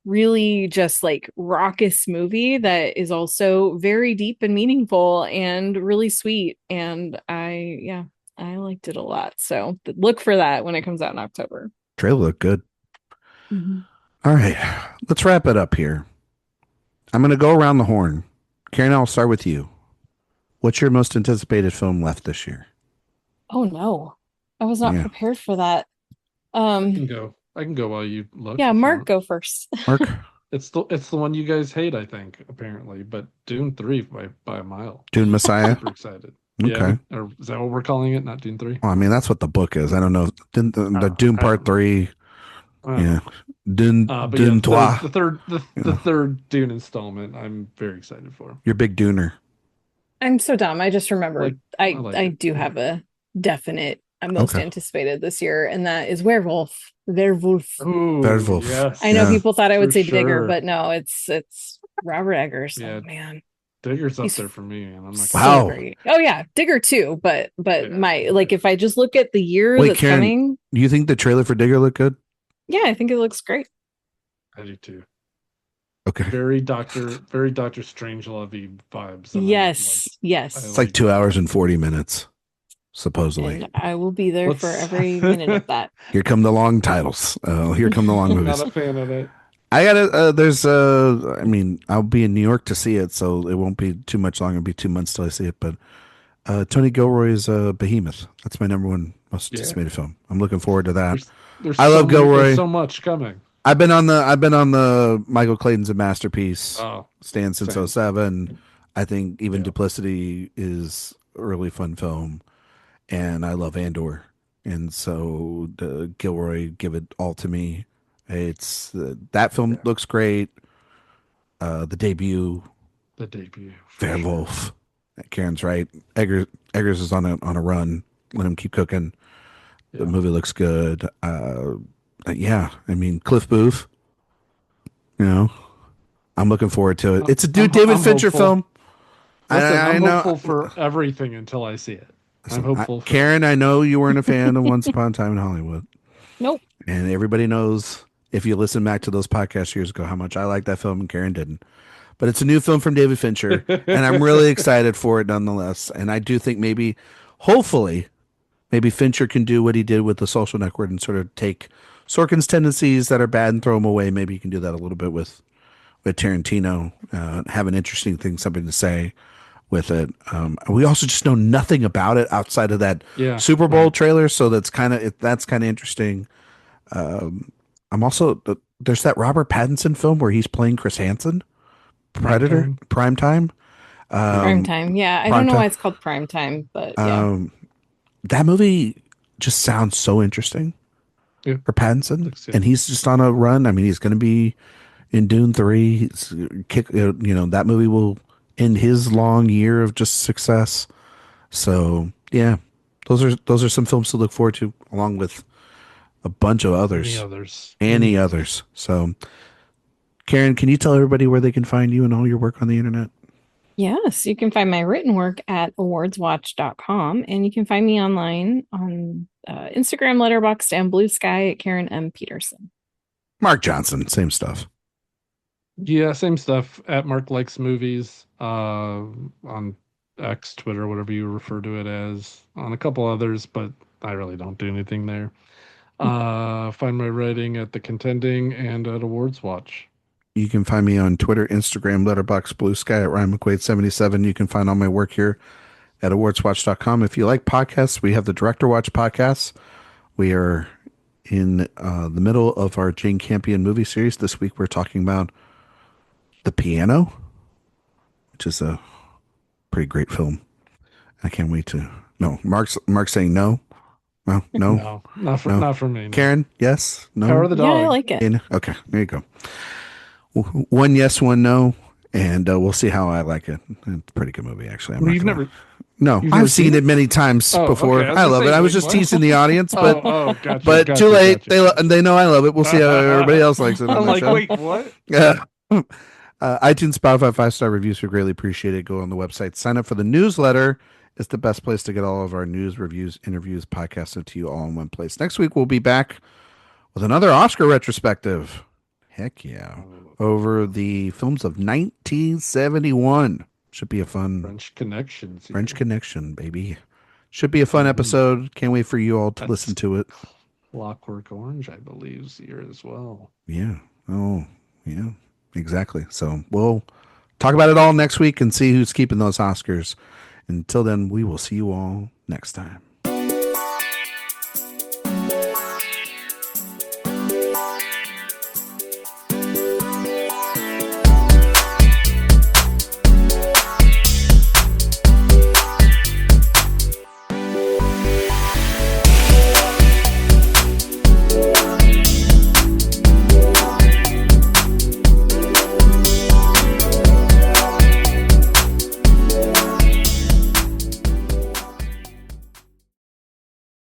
really just like raucous movie that is also very deep and meaningful and really sweet. And I liked it a lot. So look for that when it comes out in October. Trailer looked good. Mm-hmm. All right, let's wrap it up here. I'm going to go around the horn. Karen, I'll start with you. What's your most anticipated film left this year? Oh no, I was not Yeah. prepared for that. I can go while you look. Yeah, if you Mark, want. go first. Mark? It's the one you guys hate, I think, apparently. But Dune 3 by a mile. Dune Messiah? Super excited. Okay. Yeah, or is that what we're calling it? Not Dune 3? Well, I mean, that's what the book is. I don't know. The Oh, Dune I Part don't know. 3. I don't Yeah. know. Dune, But Dune Trois. the third Yeah. the third Dune installment, I'm very excited for. You're a big Duner. I'm so dumb. I just remembered. I like I it. do have a definite most Okay. anticipated this year, and that is Werewolf. Werewolf. Ooh, Werewolf. yes. I know Yeah. people thought I would For say Digger, sure. but no, it's Robert Eggers. Yeah. Oh man, Digger's up He's there for me, and I'm not so Wow. great. Oh yeah, Digger too. But Yeah. my like if I just look at the year Wait, that's Karen, coming, Do you think the trailer for Digger looked good? yeah, I think it looks great. I do too. Okay. Very Doctor Strangelove-y vibes. that I Yes, yes. I It's like 2 hours and 40 minutes, supposedly. And I will be there for Let's- every minute of that. Here come the long titles. Here come the long like. movies. Not a fan of it. I gotta. There's. I mean, I'll be in New York to see it, so it won't be too much longer. It'll be 2 months till I see it. But Tony Gilroy's Behemoth. That's my number one most Yeah. anticipated film. I'm looking forward to that. There's I love Gilroy. There's so much coming. I've been on the Michael Clayton's a masterpiece Oh, stand since same. 07. I think even Yeah. Duplicity is a really fun film, and I love Andor, and so Gilroy give it all to me. It's that film looks great. The debut, The debut. for sure. Werewolf. Karen's right. Eggers is on a run. Let him keep cooking. The Yeah. movie looks good. Yeah, I mean Cliff Booth. You know, I'm looking forward to it. It's a David I'm Fincher hopeful. film. Listen, I I'm know. hopeful for everything until I see it. I'm hopeful. for Karen, I know you weren't a fan of Once Upon a Time in Hollywood. Nope. And everybody knows, if you listen back to those podcasts years ago, how much I liked that film and Karen didn't. But it's a new film from David Fincher, and I'm really excited for it nonetheless. And I do think hopefully, maybe Fincher can do what he did with The Social Network and sort of take Sorkin's tendencies that are bad and throw them away. Maybe you can do that a little bit with Tarantino, have an interesting thing, something to say with it. We also just know nothing about it outside of that Yeah, Super Bowl trailer, so that's kind of interesting. I'm also There's that Robert Pattinson film where he's playing Chris Hansen, Predator, Primetime. Primetime. Prime Um, time. Yeah, I don't know Primetime. why it's called prime time, but yeah. Um, that movie just sounds so interesting Yeah, for Pattinson, looks good. and he's just on a run. I mean, he's going to be in Dune 3. That movie will end his long year of just success. So yeah, those are some films to look forward to, along with a bunch of Many others, others. any Many others. others. So Karen, can you tell everybody where they can find you and all your work on the internet? Yes, you can find my written work at awardswatch.com, and you can find me online on Instagram, Letterboxd, and Blue Sky at Karen M. Peterson. Mark Johnson, same stuff. Yeah, same stuff at Mark Likes Movies, on X, Twitter, whatever you refer to it as, on a couple others, but I really don't do anything there. Find my writing at The Contending and at Awards Watch. You can find me on Twitter, Instagram, Letterboxd, Blue Sky at Ryan McQuade 77. You can find all my work here at awardswatch.com. If you like podcasts, we have the Director Watch podcast. We are in the middle of our Jane Campion movie series. This week we're talking about The Piano, which is a pretty great film. I can't wait to. No, Mark's saying no. No, no, No, no. not for me. No. Karen, yes, Power no. of the Yeah, I Dog. like it. Okay, there you go. One yes, one no, and we'll see how I like it. It's a pretty good movie, actually. I'm Well, not gonna. No, you've never I've seen seen it many times Oh, before. okay. I was I gonna love say, it. I was like, just what? teasing the audience, but Gotcha, too late. gotcha. They know I love it. We'll see how everybody else likes it on I'm the like, show. wait, what? Yeah. iTunes, Spotify, 5-star reviews are greatly appreciated. Go on the website, sign up for the newsletter. It's the best place to get all of our news, reviews, interviews, podcasts sent to you all in one place. Next week we'll be back with another Oscar retrospective. Heck yeah. Over the films of 1971. Should be a fun French connections. French Here. Connection, baby. Should be a fun episode. Can't wait for you all to That's listen to it. Clockwork Orange, I believe, is here as well. Yeah. Oh, yeah. Exactly. So we'll talk about it all next week and see who's keeping those Oscars. Until then, we will see you all next time.